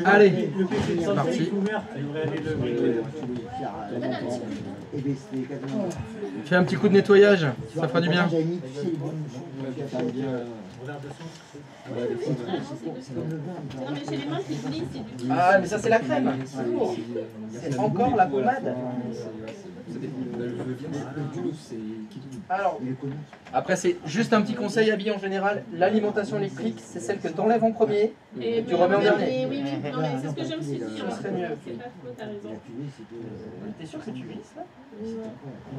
Allez, c'est parti. Fais un petit coup de nettoyage, ça fera du bien. Non, mais j'ai les mains qui glissent. Ah, mais ça c'est la crème. C'est encore la pommade. Alors, après c'est juste un petit conseil habillé en général. L'alimentation électrique, c'est celle que tu enlèves en premier et tu remets en dernier. Oui, oui, non, mais c'est ce que je me suis dit. Ce serait mieux. C'est pas faux, t'as raison. T'es sûr que tu glisses là? Ah oui,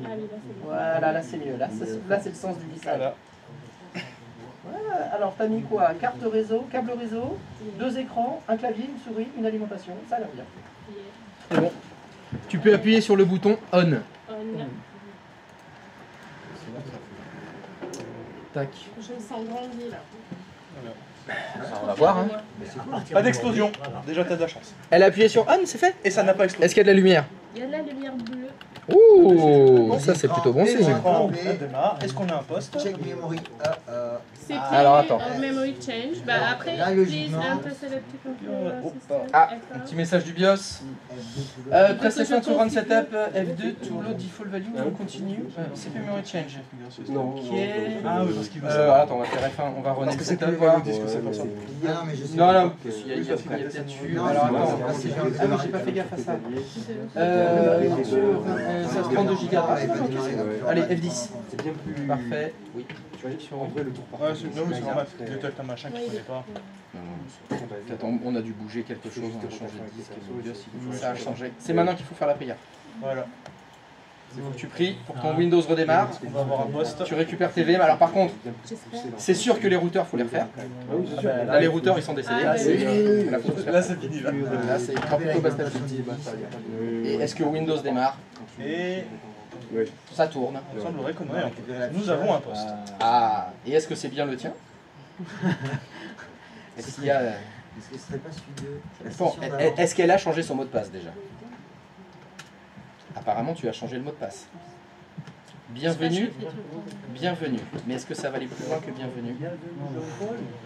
là c'est bon. Voilà, là c'est mieux. Là c'est le sens du glissage. Voilà. Alors t'as mis quoi? Carte réseau, câble réseau, 2 écrans, un clavier, une souris, une alimentation. Ça a l'air bien. C'est bon. Tu peux appuyer sur le bouton on. On. Tac. Je me sens grandi là. On va voir. Hein. Pas d'explosion, déjà t'as de la chance. Elle a appuyé sur on, c'est fait? Et ça n'a pas explosé. Est-ce qu'il y a de la lumière? Il y a de la lumière bleue. Ouh, ça c'est plutôt bon Et signe. l'écran, ça démarre. Est-ce qu'on a un poste? Check memory. C'est Alors, attends. Memory change. Bah après, Là, please logiquement. enter selected computer system. Ah, F1. un petit message du BIOS. Press F1 to run setup, F2 to load default value, on continue. CPU memory change. Ok. Ah oui, parce qu'il va Attends, on va faire F1, on va runner le setup. le disque, c'est pour ça. Ah non, mais je sais Non, pas. non, il y a peut-être dessus. Non, Alors c'est attends, pas ça. ah oui, j'ai pas fait gaffe à ça. Ça se 32 Go. Allez, F10. C'est bien plus. Parfait. Oui. Tu vois, sur Android, le tour par Ouais, c'est normal, détecte un machin qui connaît pas. Attends, on a dû bouger quelque chose, on a changé de disque. Ça a changé. C'est maintenant qu'il faut faire la prière. Voilà. Il faut que tu pries pour que ton Windows redémarre. On va avoir un poste. Tu récupères tes VM. Alors par contre, J'espère. c'est sûr que les routeurs, faut les refaire. Là, les routeurs, ils sont décédés. Ah, oui. Là, faut tout faire. Là c'est fini. Là. Là, c'est plutôt basta. Et est-ce que Windows démarre? Et Ça tourne. il semblerait qu'on ait un poste. Nous avons un poste. Ah, et est-ce que c'est bien le tien? Est-ce qu'il y a... Est-ce que ce serait pas celui de la Bon, session d'avant? est-ce qu'elle a changé son mot de passe déjà? Apparemment, tu as changé le mot de passe. Bienvenue, bienvenue. Mais est-ce que ça va aller plus loin que bienvenue?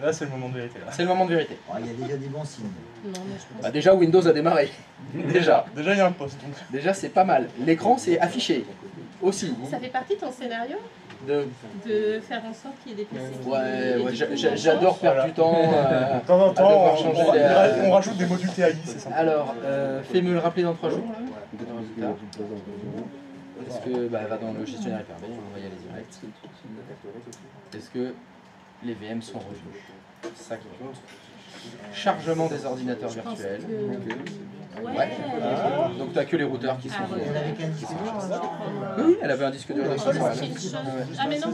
Là c'est le moment de vérité. Là. C'est le moment de vérité. Oh, il y a déjà des bons signes. Non, mais je pense. Bah déjà, Windows a démarré. Déjà. Déjà il y a un poste. Donc. Déjà, c'est pas mal. L'écran, c'est affiché. Aussi. Ça fait partie de ton scénario De... de faire en sorte qu'il y ait des PC qui... Ouais, j'adore perdre du temps. De temps en à temps, devoir changer les- on rajoute des modules TAI, c'est sympa. Alors, fais-me le rappeler dans 3 jours. Est-ce que, bah, va dans le gestionnaire hyper-V, on va y aller direct. Est-ce que les VM sont revenus? C'est ça qui compte. Chargement des ordinateurs Je pense virtuels. que... Ouais. Ouais. Donc tu n'as que les routeurs qui sont... Ah, ouais. Il y en avait qu'un disque. Oui, elle avait un disque dur. Oh, Ouais. c'est une chose. Ah mais non,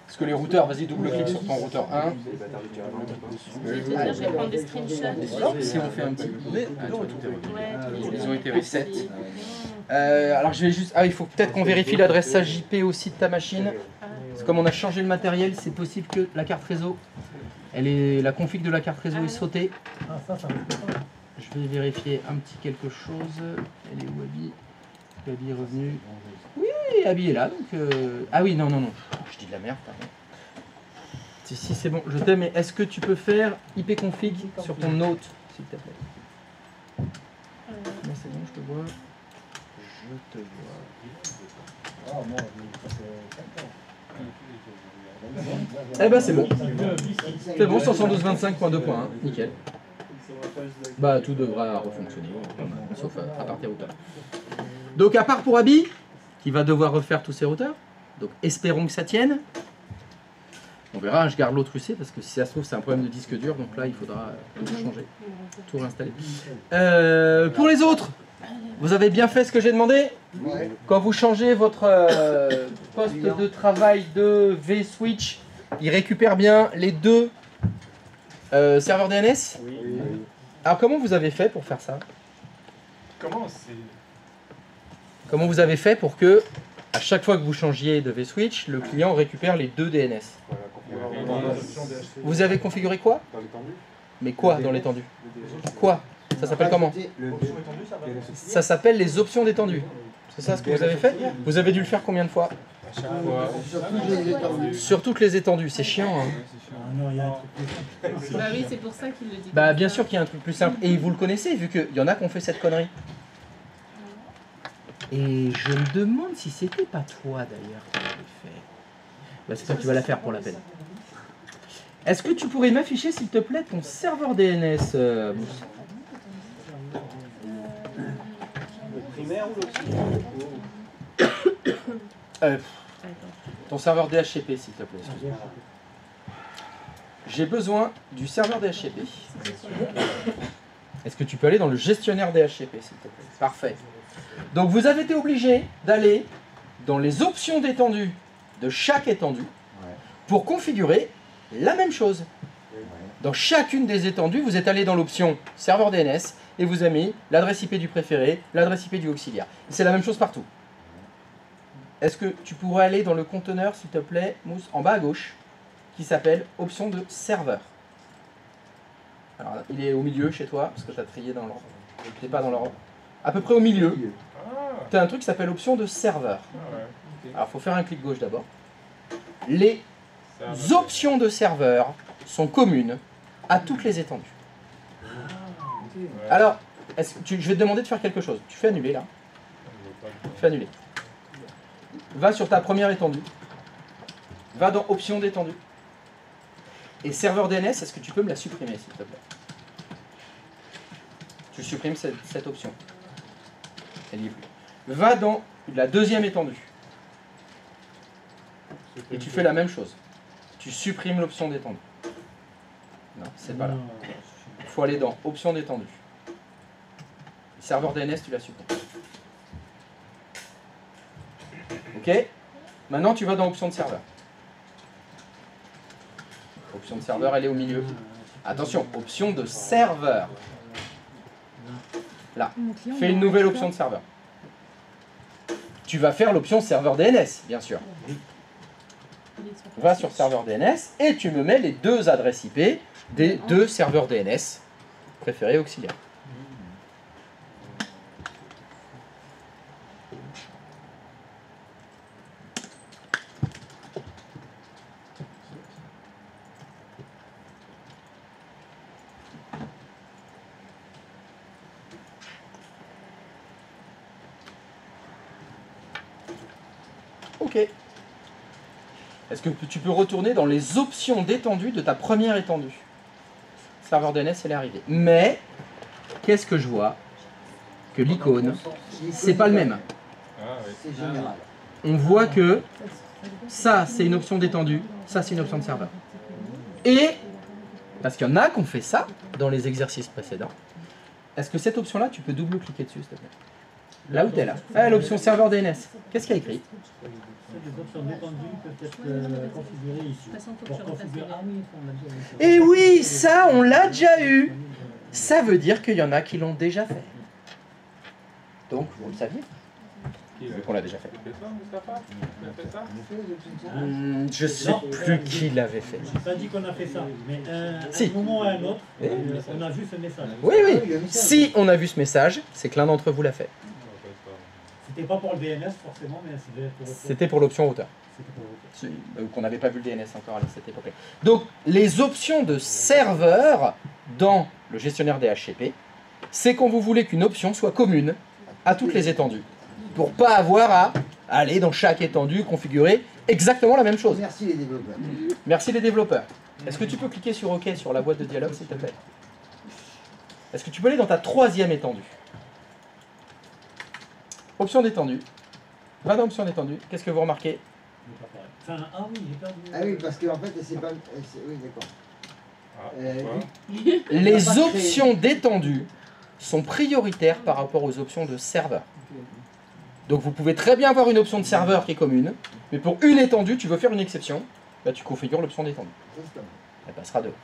Parce que les routeurs, vas-y, double-clique sur ton routeur 1. je vais te dire, je vais prendre des screenshots. Si on fait un petit... Ah, tu vois, tout est revenu. Ouais, tous les Ils ont été reset. Alors je vais juste... Ah, il faut peut-être qu'on vérifie l'adresse JP aussi de ta machine. Parce que comme on a changé le matériel, c'est possible que la carte réseau, la config de la carte réseau est sautée. Je vais vérifier un petit quelque chose. Elle est où, Abby? Abby est revenue. Oui, Abby est là. Donc, ah oui, non. Je dis de la merde, pardon. Si, c'est bon, je t'aime. Mais est-ce que tu peux faire ipconfig sur ton Note, s'il te plaît? Non, c'est bon, je te vois. Je te vois. Eh ben c'est bon. C'est bon, 512.25.2.1, nickel. Bah tout devra refonctionner, sauf à part tes routeurs. Donc à part pour Abby, qui va devoir refaire tous ses routeurs, donc espérons que ça tienne. On verra, je garde l'autre UC parce que si ça se trouve c'est un problème de disque dur, donc là il faudra tout changer, tout réinstaller. Pour les autres, vous avez bien fait ce que j'ai demandé? Quand vous changez votre poste de travail de vSwitch, il récupère bien les 2 serveurs DNS? Oui. Alors comment vous avez fait pour faire ça? Comment c'est... Comment vous avez fait pour que, à chaque fois que vous changiez de vSwitch, le client récupère les 2 DNS? Vous avez configuré quoi? Mais quoi dans l'étendue? Quoi? Ça s'appelle comment? Ça s'appelle les options d'étendue. C'est ça ce que vous avez fait? Vous avez dû le faire combien de fois? À chaque fois. Surtout les étendues. Sur toutes les étendues, c'est chiant. Hein. Ah non, il y a un truc plus simple. Bah oui, c'est pour ça qu'il le dit. Bah bien sûr qu'il y a un truc plus simple. Et vous le connaissez, vu qu'il y en a qui ont fait cette connerie. Et je me demande si c'était pas toi d'ailleurs qui l'avais fait. Bah c'est toi qui vas la faire pour la peine. Est-ce que tu pourrais m'afficher s'il te plaît ton serveur DNS Mousse? Primaire ou Ton serveur DHCP s'il te plaît. excuse-moi. J'ai besoin du serveur DHCP. Est-ce que tu peux aller dans le gestionnaire DHCP s'il te plaît? Parfait. Donc vous avez été obligé d'aller dans les options d'étendue de chaque étendue pour configurer la même chose. Dans chacune des étendues, vous êtes allé dans l'option serveur DNS et vous avez mis l'adresse IP du préféré, l'adresse IP du auxiliaire. C'est la même chose partout. Est-ce que tu pourrais aller dans le conteneur, s'il te plaît, Mousse, en bas à gauche, qui s'appelle option de serveur. Alors, il est au milieu chez toi, parce que tu as trié dans l'ordre. Tu n'es pas dans l'ordre. À peu près au milieu, tu as un truc qui s'appelle option de serveur. Alors, il faut faire un clic gauche d'abord. Les options de serveur sont communes à toutes les étendues. Alors, je vais te demander de faire quelque chose. Tu fais annuler là. Fais annuler. Va sur ta première étendue. Va dans options d'étendue. Et serveur DNS, est-ce que tu peux me la supprimer s'il te plaît? Tu supprimes cette option. Elle n'y est plus. Va dans la deuxième étendue. Et tu fais la même chose. Tu supprimes l'option d'étendue. Non, c'est pas là. Il faut aller dans options d'étendue. Serveur DNS, tu la supprimes. Ok? Maintenant, tu vas dans options de serveur. Option de serveur, elle est au milieu. Attention, option de serveur. Là. Fais une nouvelle option de serveur. Tu vas faire l'option serveur DNS, bien sûr. Va sur serveur DNS et tu me mets les deux adresses IP des deux serveurs DNS préférés auxiliaires. Ok. Est-ce que tu peux retourner dans les options d'étendue de ta première étendue? Serveur DNS, elle est arrivée. Mais, qu'est-ce que je vois? Que l'icône, c'est pas le même. C'est général. On voit que ça, c'est une option d'étendue, ça, c'est une option de serveur. Et, parce qu'il y en a qui ont fait ça dans les exercices précédents, est-ce que cette option-là, tu peux double-cliquer dessus, s'il te plaît? Là où tu es là. Ah, l'option serveur DNS. Qu'est-ce qu'il y a écrit? Les options d'étendue peuvent être configurées ici. Pour configurer. Ah oui, on l'a déjà vu. Et oui, ça, on l'a déjà eu. Ça veut dire qu'il y en a qui l'ont déjà fait. Donc, vous le saviez? Vu qu'on l'a déjà fait. Je sais plus qui l'avait fait. J'ai pas dit qu'on a fait ça, mais Si. à un moment ou à un autre, on a vu ce message. Oui, oui. Si on a vu ce message, c'est que l'un d'entre vous l'a fait. C'était pas pour le DNS forcément, mais C'était pour l'option hauteur. Qu'on n'avait pas vu le DNS encore à cette époque-là. Donc, les options de serveur dans le gestionnaire DHCP, c'est quand vous voulez qu'une option soit commune à toutes les étendues. Pour pas avoir à aller dans chaque étendue, configurer exactement la même chose. Merci les développeurs. Merci les développeurs. Est-ce que tu peux cliquer sur OK sur la boîte de dialogue, s'il te plaît? Est-ce que tu peux aller dans ta troisième étendue? Option d'étendue. Va dans option d'étendue. Qu'est-ce que vous remarquez? Ah oui, j'ai perdu. Ah oui, parce qu'en fait, c'est pas. Oui, d'accord. Les options d'étendue sont prioritaires par rapport aux options de serveur. Donc vous pouvez très bien avoir une option de serveur qui est commune, mais pour une étendue, tu veux faire une exception, bah tu configures l'option d'étendue. Elle passera devant.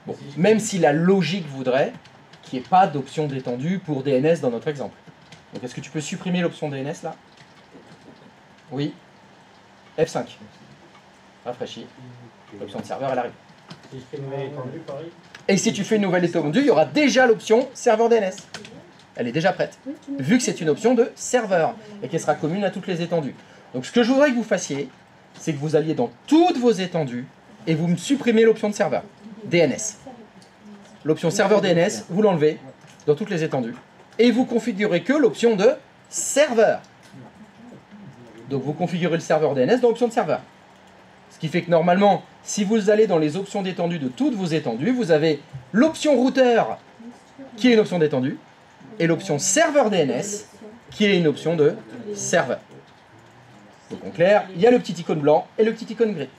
Bon, même si la logique voudrait qu'il n'y ait pas d'option d'étendue pour DNS dans notre exemple. Donc est-ce que tu peux supprimer l'option DNS là? Oui. F5. Rafraîchis. L'option de serveur, elle arrive. Si je fais une nouvelle étendue, pareil. Et si tu fais une nouvelle étendue, il y aura déjà l'option serveur DNS. Elle est déjà prête. Vu que c'est une option de serveur et qu'elle sera commune à toutes les étendues. Donc ce que je voudrais que vous fassiez, c'est que vous alliez dans toutes vos étendues et vous me supprimez l'option de serveur, DNS. L'option serveur DNS, vous l'enlevez dans toutes les étendues et vous configurez que l'option de serveur. Donc vous configurez le serveur DNS dans l'option de serveur. Ce qui fait que normalement, si vous allez dans les options d'étendue de toutes vos étendues, vous avez l'option routeur qui est une option d'étendue et l'option serveur DNS qui est une option de serveur. Donc en clair, il y a le petit icône blanc et le petit icône gris.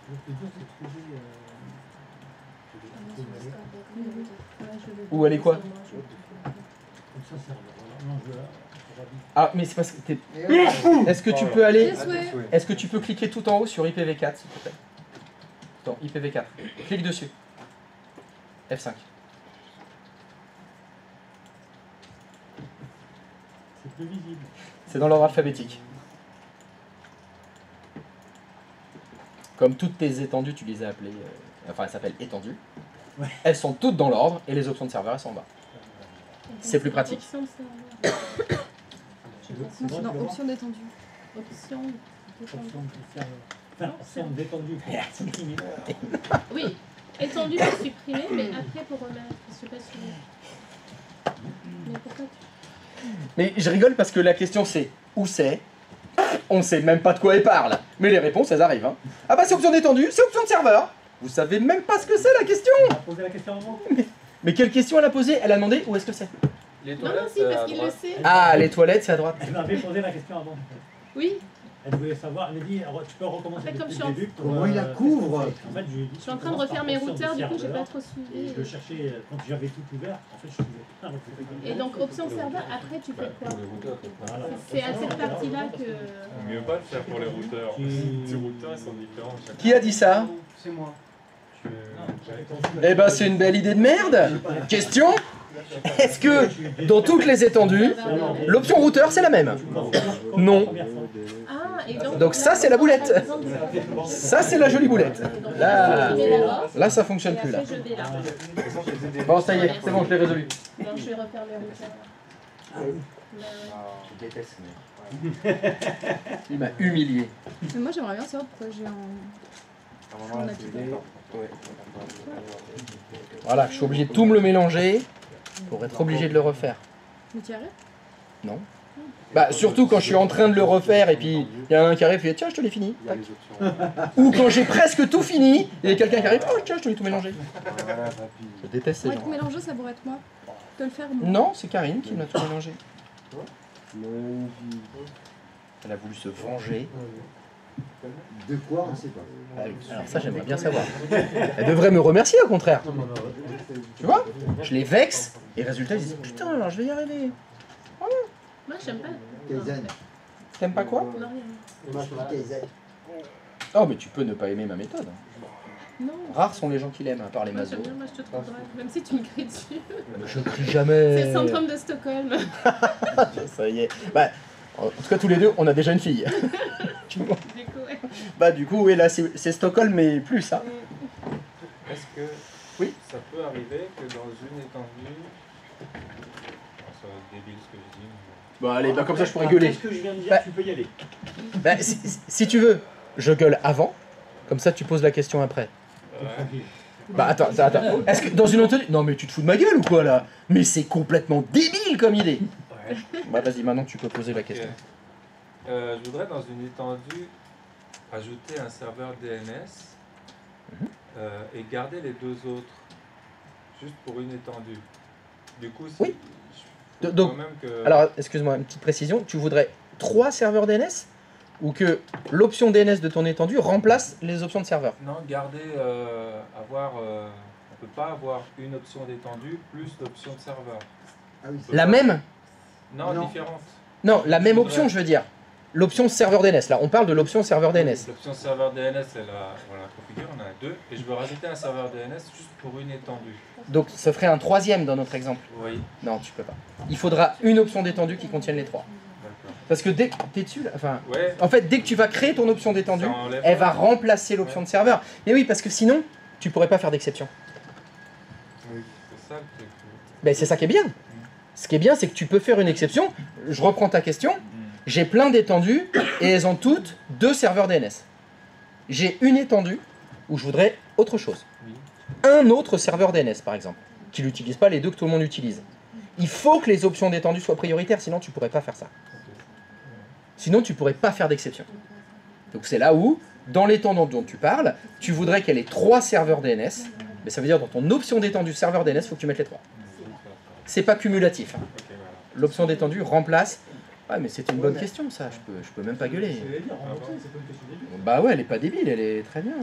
Le plus dur, c'est de trouver. Où elle est quoi? Comme ça, serveur. Non, Ah, mais c'est parce que t'es... Est-ce que tu peux aller... Est-ce que tu peux cliquer tout en haut sur IPv4, s'il te plaît? Attends, IPv4. Clique dessus. F5. c'est plus visible. C'est dans l'ordre alphabétique. Comme toutes tes étendues, tu les as appelées... enfin, elles s'appellent étendues. Ouais. Elles sont toutes dans l'ordre et les options de serveur, elles sont en bas. C'est plus pratique. Option de serveur. Non, c'est dans option détendue. Option. Option de serveur. Enfin, option détendue pour supprimer. Oui, étendu pour supprimer, mais après pour remettre. Je sais pas si. Mais pourquoi tu. Mais je rigole parce que la question c'est où c'est? On sait même pas de quoi elle parle. Mais les réponses, elles arrivent. Hein. Ah bah c'est option d'étendue, c'est option de serveur. Vous savez même pas ce que c'est la question. On a posé la question avant. Mais quelle question elle a posée? Elle a demandé où est-ce que c'est? Les Non, non, toilettes, si, à parce qu'il le droite. sait. Ah, les toilettes, c'est à droite. Elle m'avait posé la question avant. Oui, Elle voulait savoir, elle m'a dit, tu peux recommencer Après, comme depuis je le suis en- début. pour, Comment il la qu'est-ce couvre qu'on fait. En fait, je lui ai dit, je suis en train de refaire mes routeurs, du coup, j'ai pas trop Et suivi. je le cherchais, quand j'avais tout ouvert, en fait, je trouvais pas retrouver. Et donc, option serveur, après, tu fais quoi? Voilà. C'est à cette partie-là que. Mieux pas le faire pour les routeurs. Tu- Les petits routeurs, ils sont différents. Chaque Qui a dit ça? C'est moi. Eh ben c'est une belle idée de merde. Question? Est-ce que dans toutes les étendues, l'option routeur c'est la même? Non. Ah, et Donc ça, c'est la boulette. Ça c'est la jolie boulette. Là ça fonctionne plus là. Après, je vais là. Bon ça y est, c'est bon, je l'ai résolu. Donc, je vais refaire mes routeurs. Je déteste, Il m'a humilié. Mais moi, j'aimerais bien savoir pourquoi j'ai en appliqué. Voilà, je suis obligé de tout me le mélanger pour être obligé de le refaire. Mais tu y arrives? Non. Bah surtout quand je suis en train de le refaire et puis il y en a un qui arrive et fait tiens je te l'ai fini. Tac. Ou quand j'ai presque tout fini, il y a quelqu'un qui arrive oh tiens je te l'ai tout mélangé. Je déteste ces Pour gens. être mélangé, ça pourrait être moi. De le faire moi. Non, c'est Karine qui m'a tout mélangé. Elle a voulu se venger. De quoi, on sait pas. Alors ça j'aimerais bien savoir. Elle devrait me remercier au contraire. Tu vois? Je les vexe et résultat ils disent putain alors je vais y arriver. Moi, j'aime pas. Kaizen. T'aimes pas quoi? Non, rien. Moi, je trouve Kaizen. Oh mais tu peux ne pas aimer ma méthode. Non. Rares sont les gens qui l'aiment à part les Moi, mazos. j'aime bien, moi, je te trouve drôle. Même si tu me cries dessus. Je crie jamais. C'est le syndrome de Stockholm. Ça y est. Bah, en tout cas tous les deux on a déjà une fille. Tu vois? Du coup, ouais. Bah du coup oui là c'est Stockholm mais plus hein. Est-ce que Oui. ça peut arriver que dans une étendue. Ça va être débile ce que je dis. mais- Bah allez bah comme ça je pourrais gueuler. Qu'est-ce que je viens de dire? Bah- Tu peux y aller. Bah, si tu veux, je gueule avant, comme ça tu poses la question après. Ouais. Bah attends. Est-ce que dans une entendu... Non mais tu te fous de ma gueule ou quoi là? Mais c'est complètement débile comme idée. Ouais. Bah vas-y maintenant tu peux poser la question. Je voudrais dans une étendue ajouter un serveur DNS et garder les deux autres, juste pour une étendue. Du coup, si Oui. je trouve Donc, quand même que... Alors excuse-moi une petite précision, tu voudrais 3 serveurs DNS ou que l'option DNS de ton étendue remplace les options de serveur? Non, garder, avoir... on peut pas avoir une option d'étendue plus l'option de serveur. Ah oui, La même? Non, Non. différente. Non, la même Je option voudrais- je veux dire. L'option serveur DNS, là on parle de l'option serveur DNS. L'option serveur DNS, elle a, voilà, configurée, on en a deux. Et je veux rajouter un serveur DNS juste pour une étendue. Donc ça ferait un 3e dans notre exemple. Oui, Non, tu peux pas. Il faudra une option d'étendue qui contienne les 3. d'accord. Parce que dès que t'es dessus, là, enfin, Ouais, en fait, dès que tu vas créer ton option d'étendue, ça enlève- elle va remplacer l'option de serveur. Mais oui, parce que sinon, tu pourrais pas faire d'exception. C'est ça le truc. Ben, c'est ça qui est bien. Ce qui est bien, c'est que tu peux faire une exception. Je reprends ta question. j'ai plein d'étendues et elles ont toutes 2 serveurs DNS. J'ai une étendue où je voudrais autre chose. Un autre serveur DNS, par exemple, qui n'utilise pas les 2 que tout le monde utilise. Il faut que les options d'étendue soient prioritaires, sinon tu ne pourrais pas faire ça. Sinon, tu ne pourrais pas faire d'exception. Donc c'est là où, dans l'étendue dont tu parles, tu voudrais qu'elle ait 3 serveurs DNS. Mais ça veut dire dans ton option d'étendue serveur DNS, il faut que tu mettes les 3. C'est pas cumulatif. Hein. L'option d'étendue remplace... Ouais, mais c'est une bonne question, ça. Je peux même pas gueuler. Bah ouais, elle est pas débile, elle est très bien.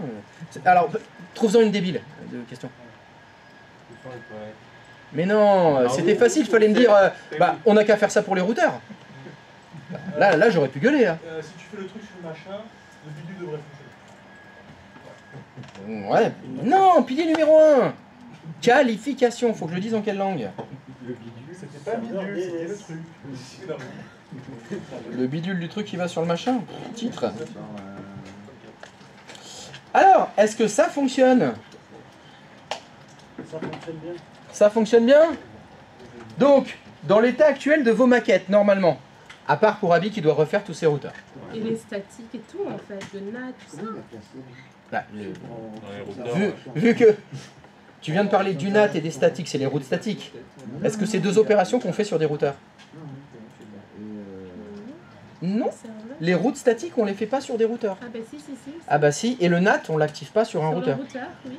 Alors, trouve-en une débile de question. Mais non, c'était facile, il fallait me dire, bah, on n'a qu'à faire ça pour les routeurs. Bah, là j'aurais pu gueuler. Hein. Si tu fais le truc sur le machin, le bidule devrait fonctionner. Ouais, non, pilier numéro 1. Qualification, faut que je le dise en quelle langue? C'était pas bidule, c'était le truc. Le bidule du truc qui va sur le machin. Titre. Alors, est-ce que ça fonctionne? Ça fonctionne bien. Ça fonctionne bien? Donc, dans l'état actuel de vos maquettes, normalement, à part pour Abby qui doit refaire tous ses routeurs. Et les statiques et tout, en fait, le NAT, tout ça. Là, Dans les routeurs, vu que tu viens de parler du NAT et des statiques, c'est les routes statiques. Est-ce que c'est 2 opérations qu'on fait sur des routeurs? Non. Les routes statiques, on les fait pas sur des routeurs. Ah bah si. Ah bah si, et le NAT, on l'active pas sur un routeur. Oui.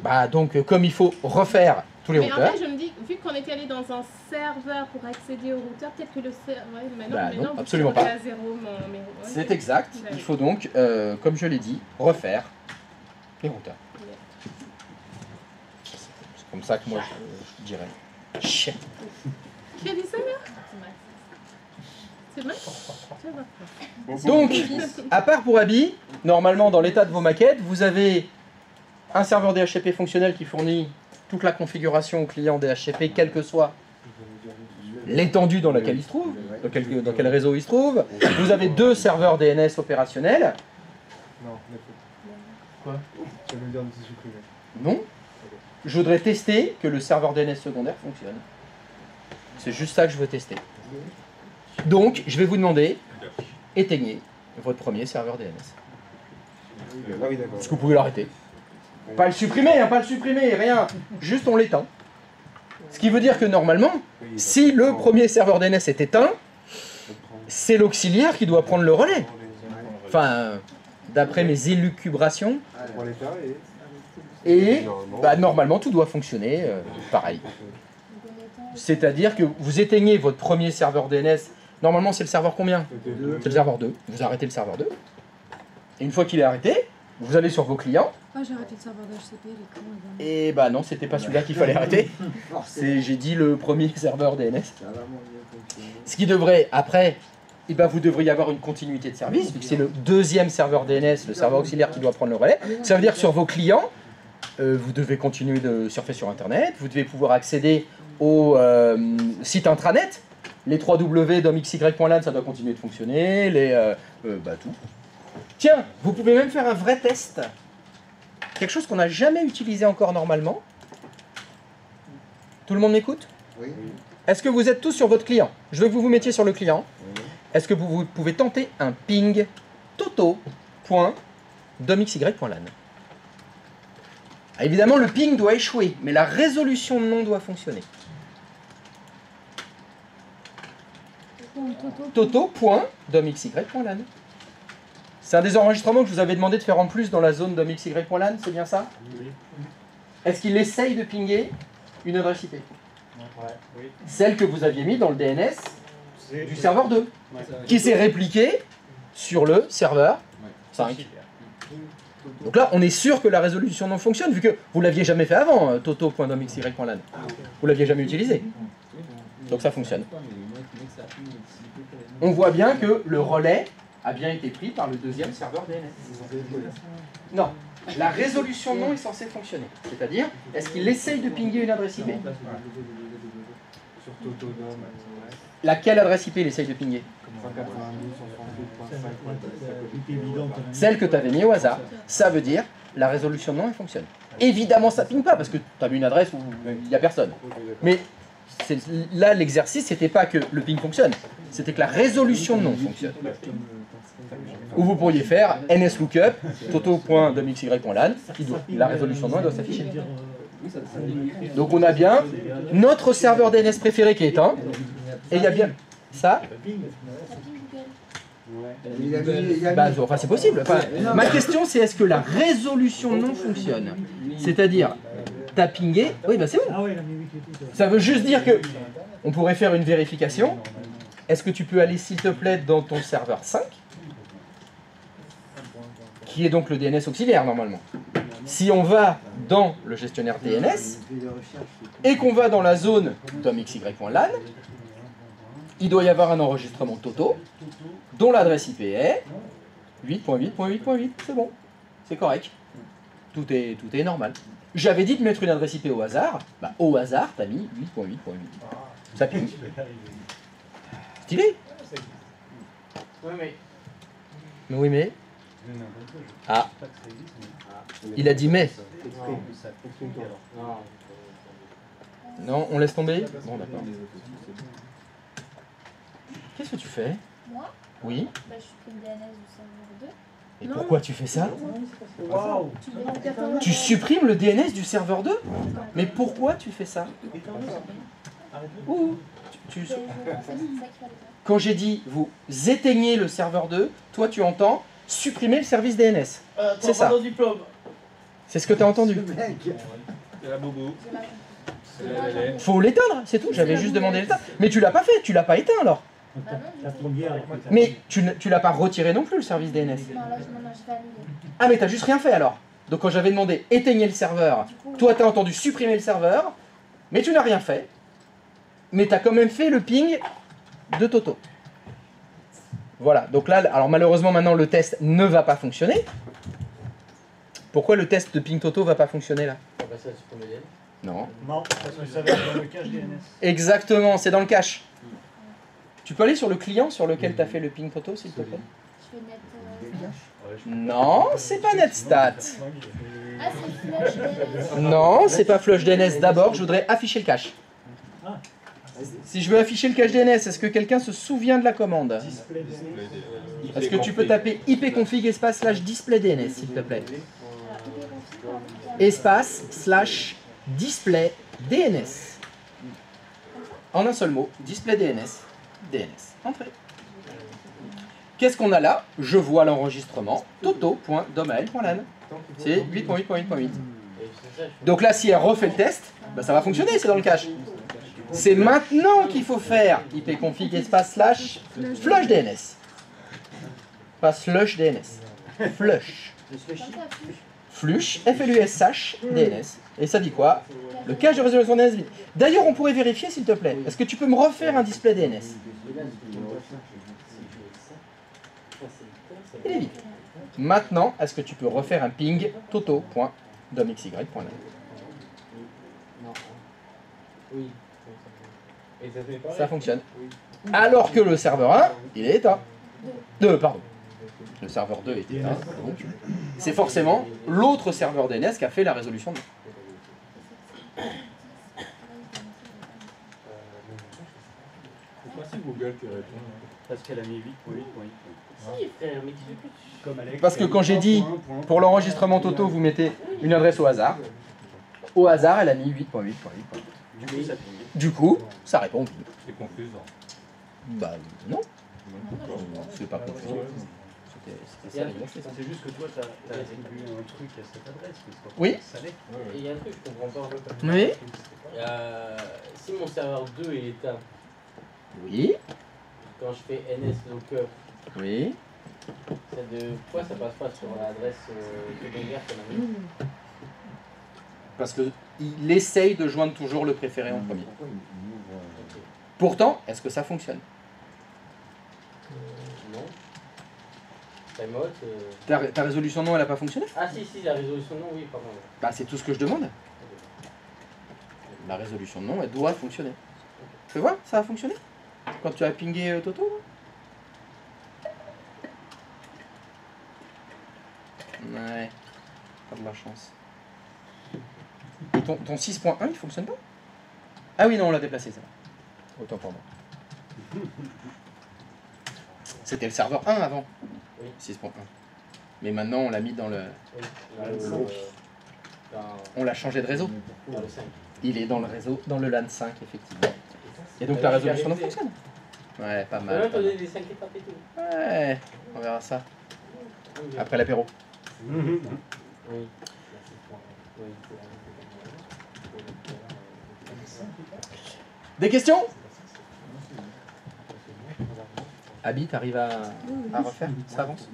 Bah donc, comme il faut refaire tous les mais routeurs... en fait, je me dis, vu qu'on était allé dans un serveur pour accéder au routeur, peut-être que le serveur... Ouais, Bah maintenant, non, absolument pas. À zéro, mais... C'est exact. Il faut donc, comme je l'ai dit, refaire les routeurs. C'est comme ça que moi je dirais. Chien. Qui a dit ça, là? C'est vrai? Donc, à part pour Abby, normalement dans l'état de vos maquettes, vous avez un serveur DHCP fonctionnel qui fournit toute la configuration au client DHCP, quelle que soit l'étendue dans laquelle il se trouve, dans quel réseau il se trouve. Vous avez 2 serveurs DNS opérationnels. Non, Quoi? Ça veut dire de se supprimer. Non. Je voudrais tester que le serveur DNS secondaire fonctionne. C'est juste ça que je veux tester. Donc, je vais vous demander, éteignez votre premier serveur DNS. Ah oui, d'accord. Parce que vous pouvez l'arrêter. Pas le supprimer, hein, pas le supprimer, rien. Juste on l'éteint. Ce qui veut dire que normalement, si le premier serveur DNS est éteint, c'est l'auxiliaire qui doit prendre le relais. Enfin, d'après mes élucubrations. Et bah, normalement, tout doit fonctionner pareil. C'est-à-dire que vous éteignez votre premier serveur DNS. Normalement, c'est le serveur combien? C'est le serveur 2. Vous arrêtez le serveur 2. Et une fois qu'il est arrêté, vous allez sur vos clients. Ah, j'ai arrêté le serveur d'HCP, les cons, évidemment. Et bah non, c'était pas celui-là qu'il fallait arrêter. J'ai dit le premier serveur DNS. Ce qui devrait, après, eh ben vous devriez avoir une continuité de service, vu que c'est le 2e serveur DNS, le serveur auxiliaire qui doit prendre le relais. Ça veut dire que sur vos clients, vous devez continuer de surfer sur Internet, vous devez pouvoir accéder au site intranet. Les 3W domxy.lan, ça doit continuer de fonctionner, bah tout. Tiens, vous pouvez même faire un vrai test. Quelque chose qu'on n'a jamais utilisé encore normalement. Tout le monde m'écoute? Oui. Est-ce que vous êtes tous sur votre client? Je veux que vous vous mettiez sur le client. Est-ce que vous pouvez tenter un ping toto.domxy.lan? Évidemment, le ping doit échouer, mais la résolution de nom doit fonctionner. toto.domxy.lan. C'est un des enregistrements que je vous avais demandé de faire en plus dans la zone domxy.lan, c'est bien ça? Est-ce qu'il essaye de pinguer une adresse IP? Celle que vous aviez mis dans le DNS du serveur 2, qui s'est répliqué sur le serveur 5. Donc là, on est sûr que la résolution non fonctionne, vu que vous ne l'aviez jamais fait avant, toto.domxy.lan. Vous ne l'aviez jamais utilisé. Donc ça fonctionne. On voit bien que le relais a bien été pris par le 2e serveur DNS. Non, la résolution non est censée fonctionner. C'est-à-dire, est-ce qu'il essaye de pinguer une adresse IP? Laquelle adresse IP il essaye de pinguer? Celle que tu avais mis au hasard. Ça veut dire, la résolution non elle fonctionne. Évidemment, ça ne pingue pas, parce que tu as mis une adresse où il n'y a personne. Mais Là, l'exercice, c'était pas que le ping fonctionne, c'était que la résolution de nom fonctionne. Ou vous pourriez faire nslookup, toto.domxy.lan, la résolution de nom doit s'afficher. Donc on a bien notre serveur DNS préféré qui est éteint, et il y a bien ça. Bah, enfin, c'est possible. Enfin, ma question, c'est est-ce que la résolution de nom fonctionne? C'est-à-dire, t'as pingé, oui, bah c'est bon. Ça veut juste dire que on pourrait faire une vérification. Est-ce que tu peux aller, s'il te plaît, dans ton serveur 5, qui est donc le DNS auxiliaire, normalement. Si on va dans le gestionnaire DNS, et qu'on va dans la zone domxy.lan, il doit y avoir un enregistrement Toto, dont l'adresse IP est 8.8.8.8. C'est bon, c'est correct. Tout est normal. J'avais dit de mettre une adresse IP au hasard. Bah, au hasard, t'as mis 8.8.8. Ça ping. Stylé. Mais oui, mais... Ah. Il a dit mais. Non, on laisse tomber? Bon, d'accord. Qu'est-ce que tu fais? Moi? Oui. Bah, je supprime DNS du serveur 2. Et pourquoi tu fais ça? Waouh! Tu supprimes le DNS du serveur 2? Mais pourquoi tu fais ça? Ouh, Quand j'ai dit vous éteignez le serveur 2, toi tu entends supprimer le service DNS. C'est ça. C'est ce que tu as entendu. C'est la boubou. Faut l'éteindre, c'est tout. J'avais juste demandé l'éteindre. Mais tu l'as pas fait, tu l'as pas éteint alors. Mais tu l'as pas retiré non plus le service DNS. Non, là, je vais annuler. Ah mais t'as juste rien fait alors. Donc quand j'avais demandé éteignez le serveur, toi t'as entendu supprimer le serveur, mais tu n'as rien fait. Mais t'as quand même fait le ping de Toto. Voilà, donc là, alors malheureusement maintenant le test ne va pas fonctionner. Pourquoi le test de ping Toto va pas fonctionner là? Non. Non, parce que ça va être dans le cache DNS. Exactement, c'est dans le cache. Tu peux aller sur le client sur lequel tu as fait le ping Toto, s'il te plaît? Je vais mettre... Non, c'est pas Netstat. Ah, c'est Flush DNS. Non, c'est pas Flush DNS. D'abord, je voudrais afficher le cache. Si je veux afficher le cache DNS, est-ce que quelqu'un se souvient de la commande? Est-ce que tu peux taper ipconfig espace / display DNS, s'il te plaît? Espace / display DNS. En un seul mot, display DNS. DNS. Entrée. Qu'est-ce qu'on a là? Je vois l'enregistrement toto.domain.lan. C'est 8.8.8.8. Donc là, si elle refait le test, ben ça va fonctionner, c'est dans le cache. C'est maintenant qu'il faut faire ipconfig espace / flush DNS. Pas slush DNS. Flush. Flush, F-L-U-S-H, DNS. Et ça dit quoi? Le cache de résolution DNS vide. D'ailleurs, on pourrait vérifier, s'il te plaît. Est-ce que tu peux me refaire un display DNS? Il est vide. Maintenant, est-ce que tu peux refaire un ping toto.domxy.lan? Ça fonctionne. Alors que le serveur 1, il est éteint. Pardon. Le serveur 2 est éteint. C'est forcément l'autre serveur DNS qui a fait la résolution de nom. Pourquoi c'est Google qui répond? Parce qu'elle a mis 8.8.8. Parce que quand j'ai dit pour l'enregistrement Toto, vous mettez une adresse au hasard. Au hasard, elle a mis 8.8.8. Du coup, ça répond. C'est confusant. Bah non. C'est pas confusant. C'est juste que toi, tu as attribué un truc à cette adresse. Oui. Et il y a un truc que je comprends pas. Oui. Si mon serveur 2 est éteint, Oui. quand je fais nslookup, Oui. pourquoi ça passe pas sur l'adresse secondaire qu'on a mis? Parce qu'il essaye de joindre toujours le préféré en premier. Pourtant, est-ce que ça fonctionne? Non. Timeout, Ta résolution nom, elle n'a pas fonctionné? Ah si, la résolution non, oui, pardon. Bah c'est tout ce que je demande. La résolution de nom, elle doit fonctionner. Tu peux voir, ça a fonctionné? Quand tu as pingé Toto là? Ouais, pas de la chance. Et ton 6.1 il fonctionne pas? Ah oui, non, on l'a déplacé, ça va. Autant pour moi. C'était le serveur 1 avant. Oui. 6.1. Mais maintenant, on l'a mis dans le... On l'a changé de réseau. Dans le 5. Il est dans le réseau, dans le LAN 5, effectivement. Et donc la résolution fonctionne. Ouais, pas mal. Ouais, t'as des 5 étapes et tout. Ouais, on verra ça. Après l'apéro. Oui. Des questions? Abby, t'arrives à refaire? Ça avance?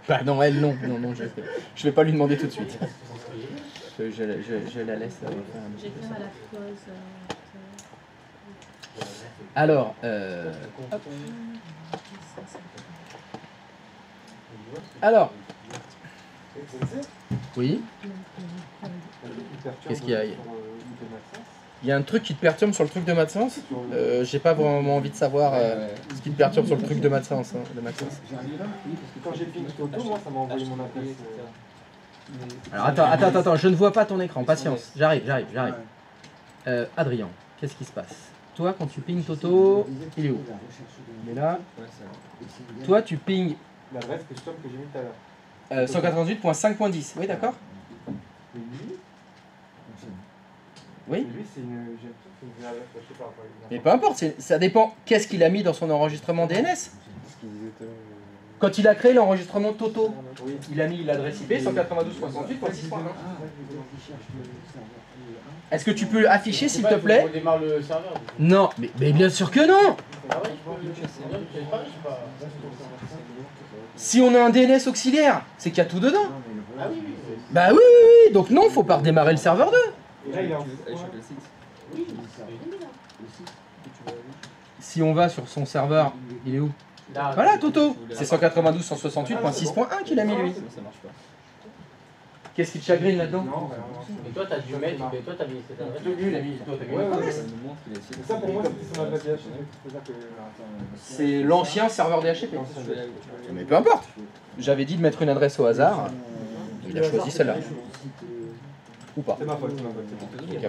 Bah non, elle non. Non, je vais pas lui demander tout de suite. Je la laisse refaire. J'ai fait à la pause. Alors, hop. Alors, oui. Qu'est-ce qu'il y a? Il y a un truc qui te perturbe sur le truc de Maxence. J'ai pas vraiment envie de savoir ce qui te perturbe sur le truc de Maxence. De Maxence. Quand j'ai fini Toto, moi ça m'a envoyé mon adresse. Alors attends, je ne vois pas ton écran. Patience, j'arrive. Adrien, qu'est-ce qui se passe? Toi, quand tu pings Toto, il est où? Il est là. Toi, tu pings L'adresse que j'ai mis tout à l'heure. 198.5.10. Oui, d'accord? Oui. Lui, c'est une adresse, je sais pas. Mais peu importe, ça dépend qu'est-ce qu'il a mis dans son enregistrement DNS. Quand il a créé l'enregistrement Toto, il a mis l'adresse IP 192.68.6.1. Est-ce que tu peux afficher s'il te plaît? On démarre le serveur. Non, mais bien sûr que non. Si on a un DNS auxiliaire, c'est qu'il y a tout dedans. Bah oui, donc non, faut pas redémarrer le serveur 2. Et là, il est en Si on va sur son serveur, il est où? Voilà Toto, c'est 192.168.6.1 qu'il a mis lui. Qu'est-ce qui te chagrine là-dedans? Et toi, t'as dû mettre, toi, t'as mis cette adresse. Lui, il a mis, toi, t'as mis une adresse. Ça pour moi, c'était son adresse DHCP. C'est l'ancien serveur DHCP. Mais peu importe. J'avais dit de mettre une adresse au hasard. Il a choisi celle-là. Ou pas. C'est ma faute. Il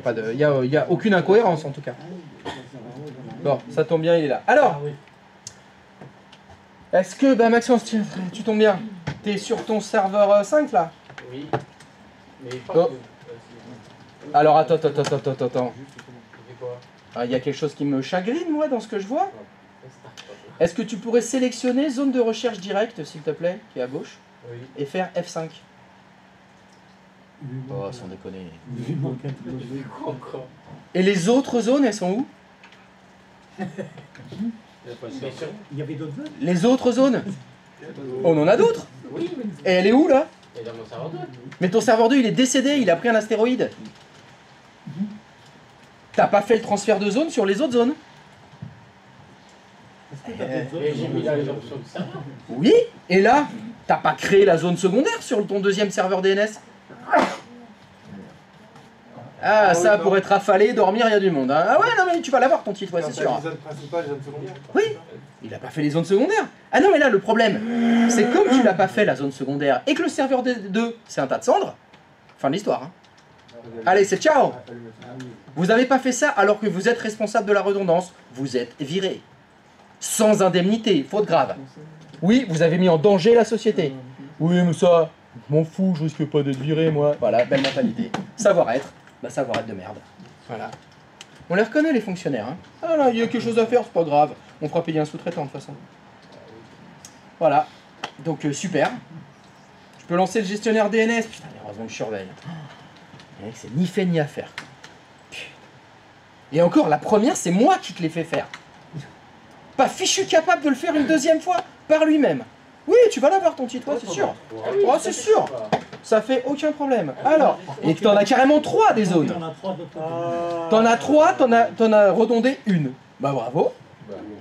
n'y a aucune incohérence en tout cas. Bon, ça tombe bien, il est là. Alors, est-ce que, bah Maxence, tu tombes bien? T'es sur ton serveur 5 là? Oui. Mais Oh. Alors attends. C'est quoi? Ah, il y a quelque chose qui me chagrine moi dans ce que je vois. Est-ce que tu pourrais sélectionner zone de recherche directe s'il te plaît, qui est à gauche, Oui. et faire F5? Oh, sans déconner. Et les autres zones, elles sont où? Il y avait d'autres zones? Les autres zones? On en a d'autres? Oui. Et elle est où là? Et dans mon serveur 2. Mais ton serveur 2 il est décédé, il a pris un astéroïde. T'as pas fait le transfert de zone sur les autres zones? Et j'ai mis dans les options du serveur. Oui, et là, t'as pas créé la zone secondaire sur ton deuxième serveur DNS? Ah, ça, pour être affalé, dormir, il y a du monde. Hein. Ah ouais, non mais tu vas l'avoir ton titre, ouais, c'est sûr. Les zones principales, les zones secondaires. Oui, il a pas fait les zones secondaires. Ah non mais là, le problème, c'est comme tu l'as pas fait la zone secondaire et que le serveur 2, c'est un tas de cendres, fin de l'histoire. Hein. Allez, c'est ciao. Vous avez pas fait ça alors que vous êtes responsable de la redondance. Vous êtes viré. Sans indemnité, faute grave. Oui, vous avez mis en danger la société. Oui, mais ça, je m'en fous, je risque pas d'être viré, moi. Voilà, belle mentalité. Savoir-être. Bah, savoir-être de merde. Voilà. On les reconnaît, les fonctionnaires. Hein. Ah là, il y a quelque chose à faire, c'est pas grave. On fera payer un sous-traitant, de toute façon. Voilà. Donc, super. Je peux lancer le gestionnaire DNS. Putain, heureusement que je surveille. C'est ni fait ni à faire. Et encore, la première, c'est moi qui te l'ai fait faire. Pas fichu capable de le faire une deuxième fois par lui-même. Oui, tu vas l'avoir ton titre, ouais, c'est sûr. Oh, c'est sûr. Ça fait aucun problème. Alors, et t'en as carrément 3 des zones. T'en as 3, t'en as redondé une. Bah bravo.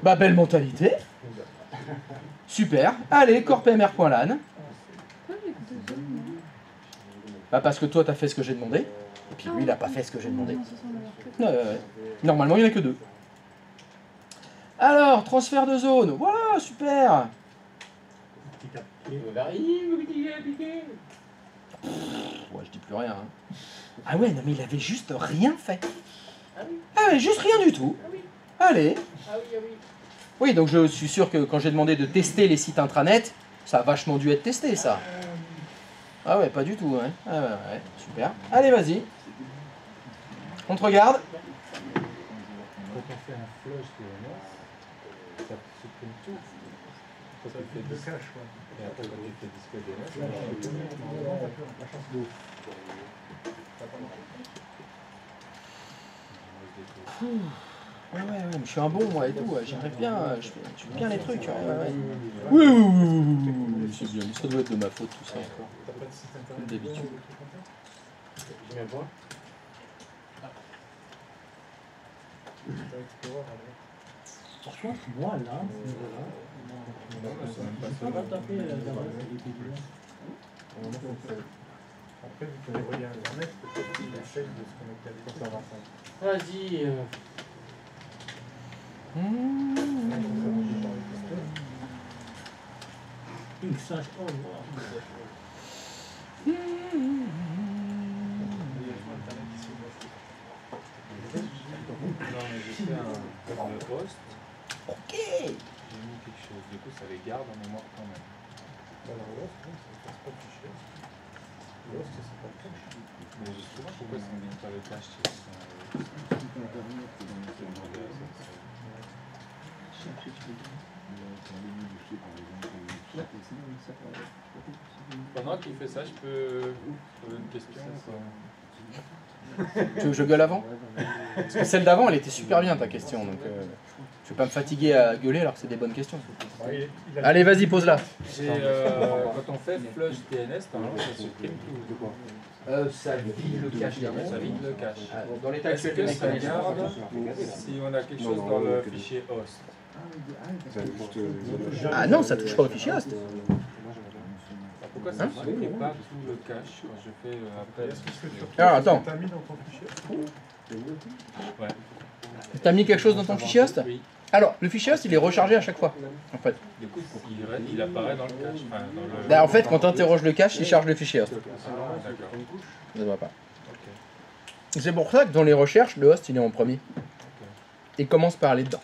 Bah belle mentalité. Super. Allez, corpmr.lan. Bah parce que toi t'as fait ce que j'ai demandé. Et puis lui il a pas fait ce que j'ai demandé. Normalement il n'y en a que 2. Alors, transfert de zone. Voilà, super. Ouais, je dis plus rien. Hein. Ah ouais, non mais il avait juste rien fait. Ah ouais, juste rien du tout. Allez. Ah oui, ah oui. Oui, donc je suis sûr que quand j'ai demandé de tester les sites intranet, ça a vachement dû être testé, ça. Ah ouais, pas du tout, hein. Ah ouais, ouais, super. Allez, vas-y. On te regarde. Quand on fait un flush DNS, ça supprime tout. Quand tu fais du cache, et après quand tu fais disque DNS, Ouais, mais je suis un bon, moi, et tout. J'arrive bien, je fais bien les trucs. Ouais. Oui, c'est bien. Ça doit être de ma faute, tout ça, encore. Comme d'habitude. J'ai bien point. Par contre, moi là, je ne peux pas taper l'adresse Wikipédia. Après, vous pouvez relier Internet, peut-être qu'il essaye de se connecter avec le serveur 5. Vas-y. Une sage revoir. Non, mais j'ai fait un host. Ok. J'ai mis quelque chose. Du coup, ça les garde en mémoire quand même. Alors, l'host, ça se passe pas de fichier. L'host, c'est pas de cache. Mais justement, pourquoi ça ne vient pas le cache Pendant qu'il fait ça, je peux poser une question. Tu veux que je gueule avant? Parce que celle d'avant, elle était super bien, ta question. Donc, je vais pas me fatiguer à gueuler alors que c'est des bonnes questions. Allez, vas-y, pose-la. Quand on fait flush DNS, normalement, ça supprime tout. Ça vide le cache Ça vide le cache. Dans l'état Est-ce actuel que de ça mes garde si on a quelque chose dans le fichier host? Ah non, ça touche pas au fichier host. Pourquoi ça ne supprime pas tout le cache quand je fais après? Alors attends, T'as mis dans ton fichier? Ouais. t'as mis quelque chose dans ton fichier host? Oui. Alors, le fichier host, il est rechargé à chaque fois, en fait. Du coup, il apparaît dans le cache. Enfin, dans le... Là, en fait, quand tu interroges le cache, il charge le fichier host. Ah, d'accord. Ça ne va pas. Ok. C'est pour ça que dans les recherches, le host, il est en premier. Et commence par aller dedans.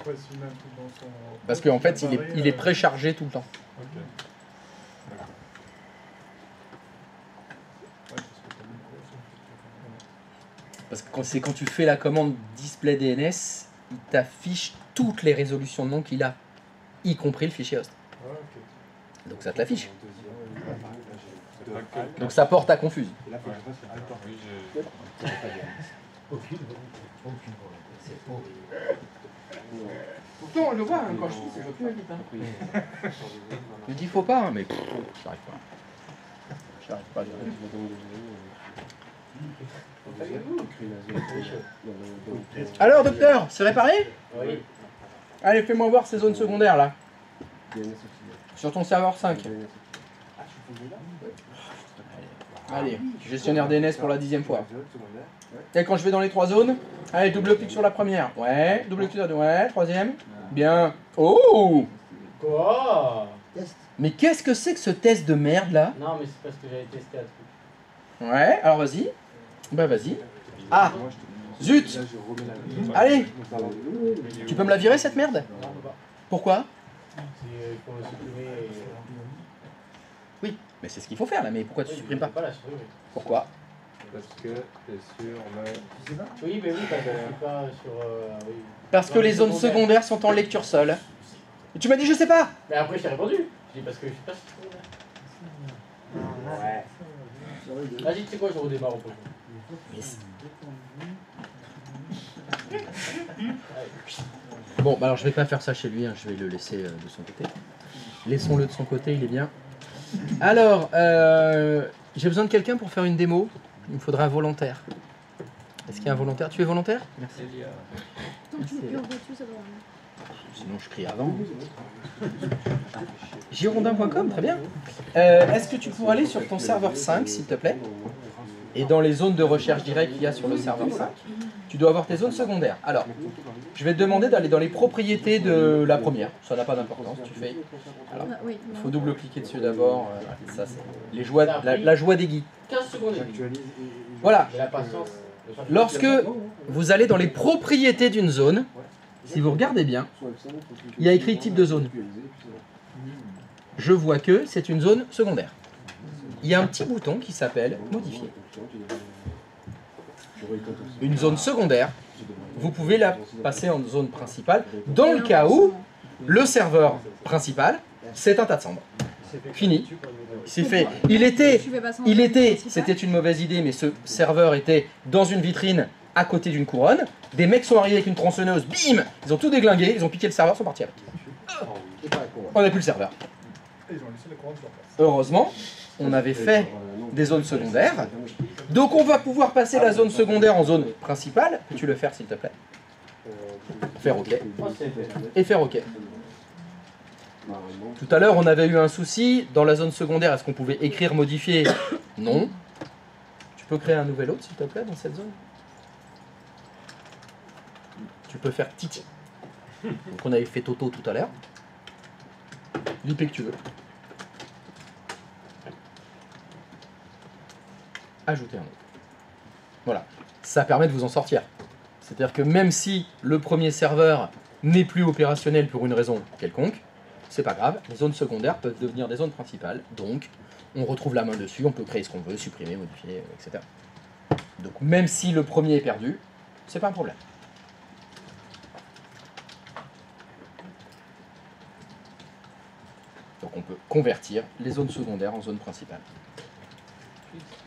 Ouais, s'il met un truc dans son... Parce qu'en fait, il est préchargé tout le temps. Ok. D'accord. Parce que c'est quand tu fais la commande display DNS, il t'affiche toutes les résolutions de nom qu'il a, y compris le fichier host. Ah, ok. Donc ça te l'affiche. Donc ça porte à confuse. Pourtant, on le voit hein, quand je dis, je veux plus vite. Hein. Je dis faut pas, hein, mais j'arrive pas. J'arrive pas. Alors, docteur, c'est réparé? Oui. Allez, fais-moi voir ces zones secondaires là. Sur ton serveur 5. Allez, gestionnaire DNS pour la 10e fois. Et quand je vais dans les 3 zones, allez, double clic sur la première. Ouais, double clic sur la deuxième. Ouais, troisième. Bien. Oh! Quoi? Mais qu'est-ce que c'est que ce test de merde là? Non, mais c'est parce que j'avais testé un truc. Ouais, alors vas-y. Bah vas-y. Ah! Zut! Allez! Tu peux me la virer cette merde? Non, on peut pas. Pourquoi? C'est pour le supprimer. Oui, mais c'est ce qu'il faut faire là, mais pourquoi tu supprimes pas? Pas la supprimer. Pourquoi? Parce que t'es sur le... Oui, mais oui, parce que je suis pas sur. Oui. Parce que les zones secondaires sont en lecture seule. Et tu m'as dit je sais pas! Mais après, je t'ai répondu. Je dis parce que je suis pas sur secondaire. Ouais. Vas-y, tu sais quoi, je redémarre au prochain. Bon, bah alors je vais pas faire ça chez lui, hein, je vais le laisser de son côté. Laissons-le de son côté, il est bien. Alors, j'ai besoin de quelqu'un pour faire une démo. Il me faudra un volontaire. Est-ce qu'il y a un volontaire? Tu es volontaire? Merci. Tant que tu veux plus ça doit aller. Sinon je crie avant. Girondin.com, très bien. Est-ce que tu pourrais aller sur ton serveur 5, s'il te plaît? Et dans les zones de recherche directe qu'il y a sur le serveur 5, tu dois avoir tes zones secondaires. Alors, je vais te demander d'aller dans les propriétés de la première. Ça n'a pas d'importance. Tu fais. Alors, Oui, il faut double-cliquer dessus d'abord. Ça, c'est les joies, la joie des geeks. 15 secondes. Voilà. Mais la patience. Lorsque vous allez dans les propriétés d'une zone, si vous regardez bien, il y a écrit type de zone. Je vois que c'est une zone secondaire. Il y a un petit bouton qui s'appelle modifier. Une zone secondaire, vous pouvez la passer en zone principale dans le cas où le serveur principal, c'est un tas de cendres. Fini. C'est fait. C'était une mauvaise idée, mais ce serveur était dans une vitrine à côté d'une couronne. Des mecs sont arrivés avec une tronçonneuse, bim, ils ont tout déglingué, ils ont piqué le serveur, sont partis avec. On n'a plus le serveur. Heureusement, on avait fait des zones secondaires. Donc on va pouvoir passer la zone secondaire en zone principale. Peux-tu le faire s'il te plaît? Faire OK. Et faire OK. Tout à l'heure, on avait eu un souci. Dans la zone secondaire, est-ce qu'on pouvait écrire, modifier? Non. Tu peux créer un nouvel hôte, s'il te plaît, dans cette zone? Tu peux faire Titi. Donc on avait fait Toto tout à l'heure. L'IP que tu veux. Ajouter un autre. Voilà. Ça permet de vous en sortir. C'est-à-dire que même si le premier serveur n'est plus opérationnel pour une raison quelconque, c'est pas grave, les zones secondaires peuvent devenir des zones principales, donc on retrouve la main dessus, on peut créer ce qu'on veut, supprimer, modifier, etc. Donc même si le premier est perdu, c'est pas un problème. Donc on peut convertir les zones secondaires en zones principales.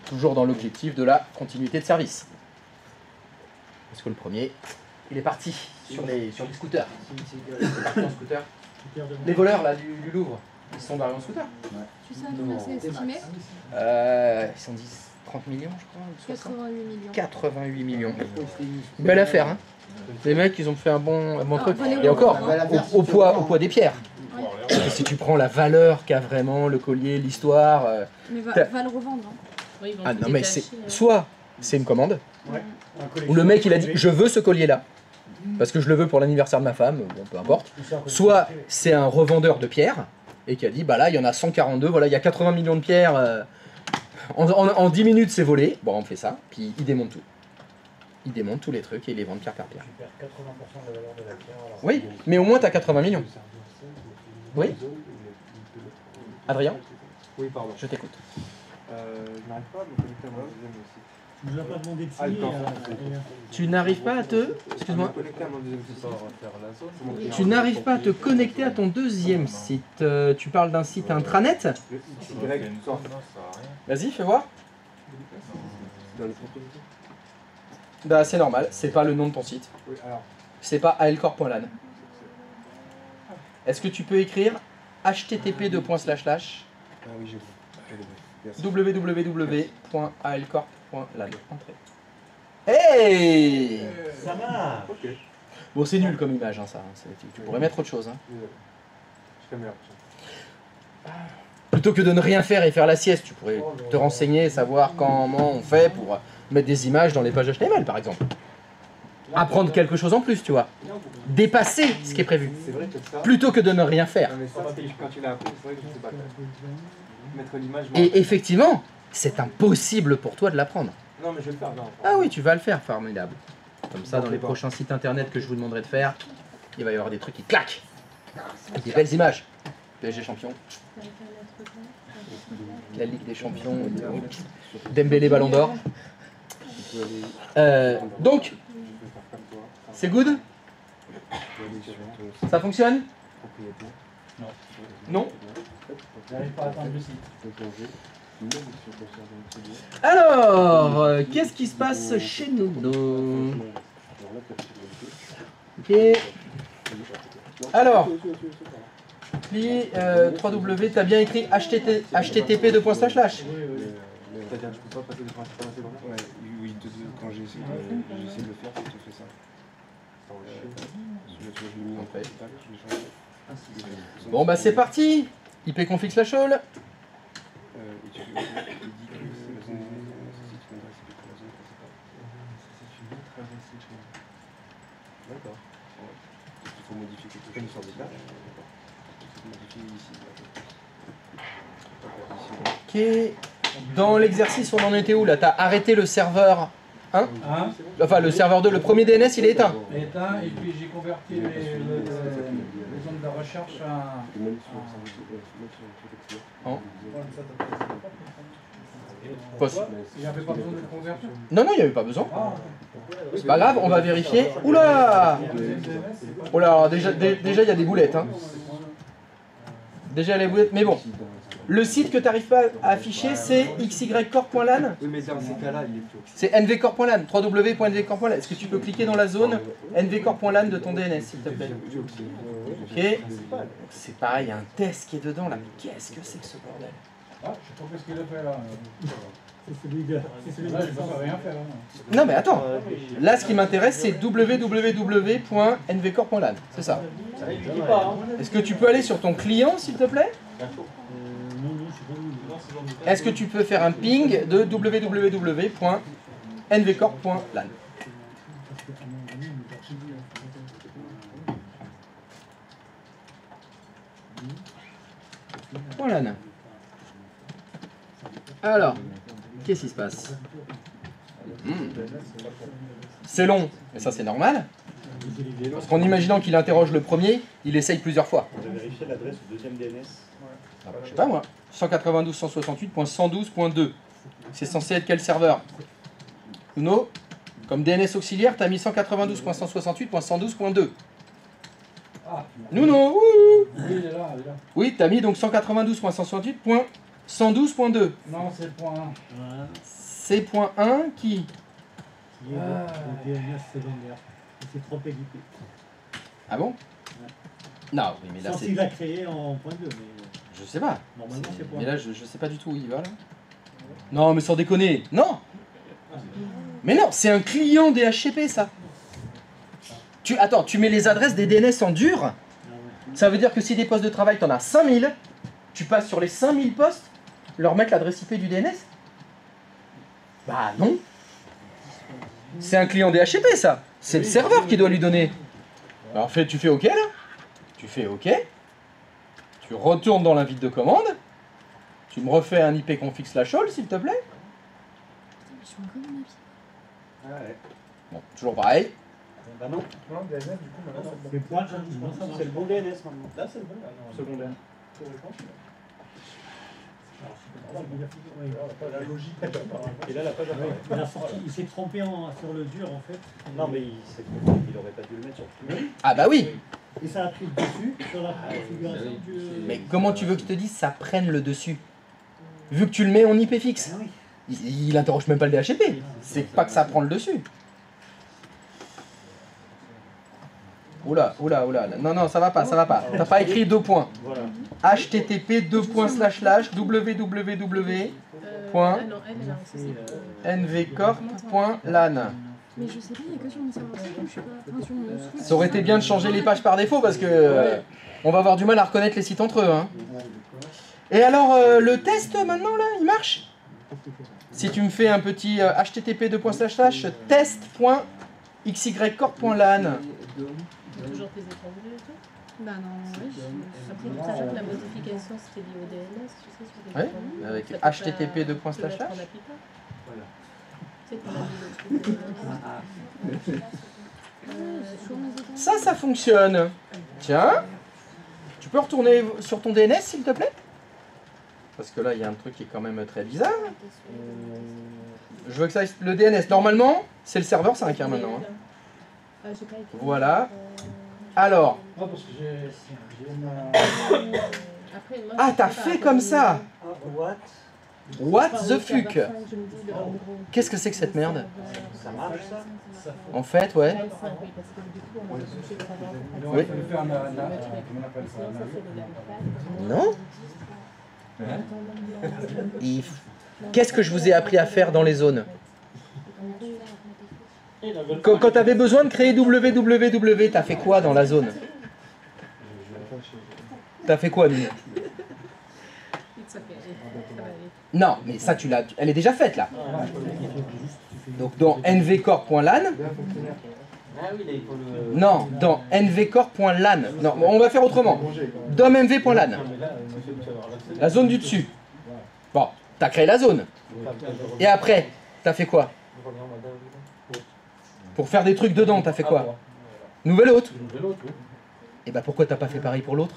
Toujours dans l'objectif de la continuité de service. Parce que le premier, il est parti sur les scooters. Il est parti en scooter. Les voleurs là du Louvre, ils sont barrés en scooter. Tu sais combien c'est estimé? Ils sont 30 millions je crois. 88 millions. 88 millions. Belle affaire hein. Les mecs ils ont fait un bon truc. Et encore, au poids des pierres. Ouais. Et si tu prends la valeur qu'a vraiment le collier, l'histoire... Mais va le revendre. Hein. Oui, ils vont ah tout non mais détacher, c'est soit c'est une commande, Ouais. où le mec il a dit je veux ce collier là, parce que je le veux pour l'anniversaire de ma femme, bon peu importe. Soit c'est un revendeur de pierres, et qui a dit bah là il y en a 142, voilà il y a 80 millions de pierres, en 10 minutes c'est volé, bon on fait ça, puis il démonte tout. Il démonte tous les trucs et il les vend pierre par pierre. Tu perds 80% de la valeur de la pierre. Alors Oui, mais au moins t'as 80 millions. Oui Adrien, Oui, pardon. je t'écoute. Je n'arrive pas à me connecter à mon deuxième site. tu nous as pas demandé de Ah, le signer. temps. Tu n'arrives pas à te... Excuse-moi. Connecter à mon deuxième site. Tu n'arrives pas à te connecter à ton deuxième site. Tu parles d'un site intranet? Le XY sort. Vas-y, fais voir. Dans les propriétés. Bah c'est normal, c'est pas le nom de ton site. Oui, alors. C'est pas alcorp.lan. Est-ce que tu peux écrire http:// Ah oui, j'ai vu. Merci. www.alcorp.lan. Entrée. Hey! Ça marche. Ok. Bon, c'est nul comme image, hein, ça. Tu pourrais mettre autre chose. Hein. Je fais meilleur. Plutôt que de ne rien faire et faire la sieste, tu pourrais te renseigner, savoir comment on fait pour mettre des images dans les pages HTML, par exemple. Apprendre quelque chose en plus, tu vois. Dépasser ce qui est prévu. C'est vrai que ça. Plutôt que de ne rien faire. Non, mais ça, quand tu l'as appris, c'est vrai que je ne sais pas. Mettre l'image. Et effectivement, c'est impossible pour toi de l'apprendre. Non, mais je vais le faire. Non. Ah oui, tu vas le faire, formidable. Comme ça, dans les prochains sites internet que je vous demanderai de faire, il va y avoir des trucs qui claquent. Des belles images. PSG champion, la Ligue des champions, Dembélé Ballon d'Or. Donc, c'est good? Ça fonctionne? Non? J'arrive pas à atteindre le site. Alors, qu'est-ce qui se passe chez nous? Ok. Alors, 3W, t'as bien écrit http://. C'est-à-dire, je peux pas passer des principales à secondaire. Ouais, oui, quand j'ai essayé de le faire, c'est tout fait ça. Bon bah c'est parti. ipconfig/all. D'accord. Il faut modifier quelque chose sur des tâches. Ok. Dans l'exercice, on en était où là? T'as arrêté le serveur 1 enfin le serveur 2, le premier DNS il est éteint. Éteint, et puis j'ai converti les zones de recherche Il n'y avait pas besoin de convertir? Non, il n'y avait pas besoin. C'est pas grave, on va vérifier. Oula! Oula, alors déjà il y a des boulettes. Hein. Déjà les boulettes, mais bon. Le site que tu n'arrives pas à afficher, c'est xycorp.lan. Oui, mais dans ces cas-là, il est plus. C'est nvcorp.lan, www.nvcorp.lan. Est-ce que tu peux cliquer dans la zone nvcorp.lan de ton DNS, s'il te plaît? Ok. C'est pareil, il y a un test qui est dedans là. Mais qu'est-ce que c'est que ce bordel? Ah, je sais pas ce qu'il a fait là. C'est celui-là, je ne peux rien faire. Non mais attends, là ce qui m'intéresse c'est www.nvcorp.lan, c'est ça. Est-ce que tu peux aller sur ton client s'il te plaît? Est-ce que tu peux faire un ping de www.nvcorp.lan? Voilà. Alors, qu'est-ce qui se passe? C'est long, mais ça c'est normal. Parce qu'en imaginant qu'il interroge le premier, il essaye plusieurs fois. On a vérifié l'adresse du deuxième DNS. Je sais pas moi. 192.168.112.2. C'est censé être quel serveur? Uno, comme DNS auxiliaire, tu as mis 192.168.112.2. Nuno, oui, tu as mis donc 192.168.112.2. Non, c'est le point 1. C'est point 1 qui Le DNS secondaire. C'est trop équipé. Ah bon? Non, oui, mais là c'est... Il l'a créé en point 2, mais... Je sais pas. Normalement, c'est point. Mais là, je sais pas du tout où il va, là. Non, mais sans déconner. Non. Mais non, c'est un client DHCP, ça. Attends, tu mets les adresses des DNS en dur. Ça veut dire que si des postes de travail, tu en as 5000, tu passes sur les 5000 postes, leur mettre l'adresse IP du DNS? Bah non. C'est un client DHCP, ça. C'est le serveur qui doit lui donner. Alors tu fais OK, là. Tu fais OK. Tu retournes dans l'invite de commande. Tu me refais un ipconfig/all, s'il te plaît. Bon, toujours pareil. Bah non. Non, DNS, du coup, maintenant, c'est le bon DNS maintenant. Là, c'est le bon. Secondaire. La logique. Et là, la page apparaît. Il s'est trompé sur le dur, en fait. Non, mais il aurait pas dû le mettre sur tout. Ah bah oui. Et ça a pris le dessus sur la configuration du... Mais comment tu veux que je te dise ça prenne le dessus? Vu que tu le mets en IP fixe. Il interroge même pas le DHCP. C'est pas que ça prend le dessus. Oula. Non, ça va pas. T'as pas écrit 2 points. Voilà. http://www.nvcorp.lan. Mais je sais pas, il n'y a que sur mon serveur, je sais pas. Enfin, sur mon switch. Ça aurait été bien de changer les pages par défaut parce que on va avoir du mal à reconnaître les sites entre eux. Hein. Et alors, le test maintenant là, il marche? Si tu me fais un petit http://test.xycorp.lan. Toujours tes étendues et tout? Bah non, oui. Après, sachant que la modification c'était lié au DNS, tu sais, sur des Ouais, avec http://. Ça fonctionne. Tiens, tu peux retourner sur ton DNS s'il te plaît? Parce que là, il y a un truc qui est quand même très bizarre. Je veux que ça aille le DNS. Normalement, c'est le serveur 5 hein, maintenant. Hein. Voilà. Alors. Ah, t'as fait comme ça. What the fuck? Qu'est-ce que c'est que cette merde? Ça marche ça? En fait, ouais. Oui. Non? Qu'est-ce que je vous ai appris à faire dans les zones? Quand tu avais besoin de créer www, t'as fait quoi dans la zone? T'as fait quoi, Nuno? Non, mais ça, elle est déjà faite, là. Donc dans nvcore.lan, Ah oui, là, il faut le... non, dans nvcore.lan, non, on va faire autrement. Dom.mv.lan, la zone du dessus. Bon, t'as créé la zone. Et après, t'as fait quoi? Pour faire des trucs dedans, t'as fait quoi? Nouvelle hôte. Et bah pourquoi t'as pas fait pareil pour l'autre?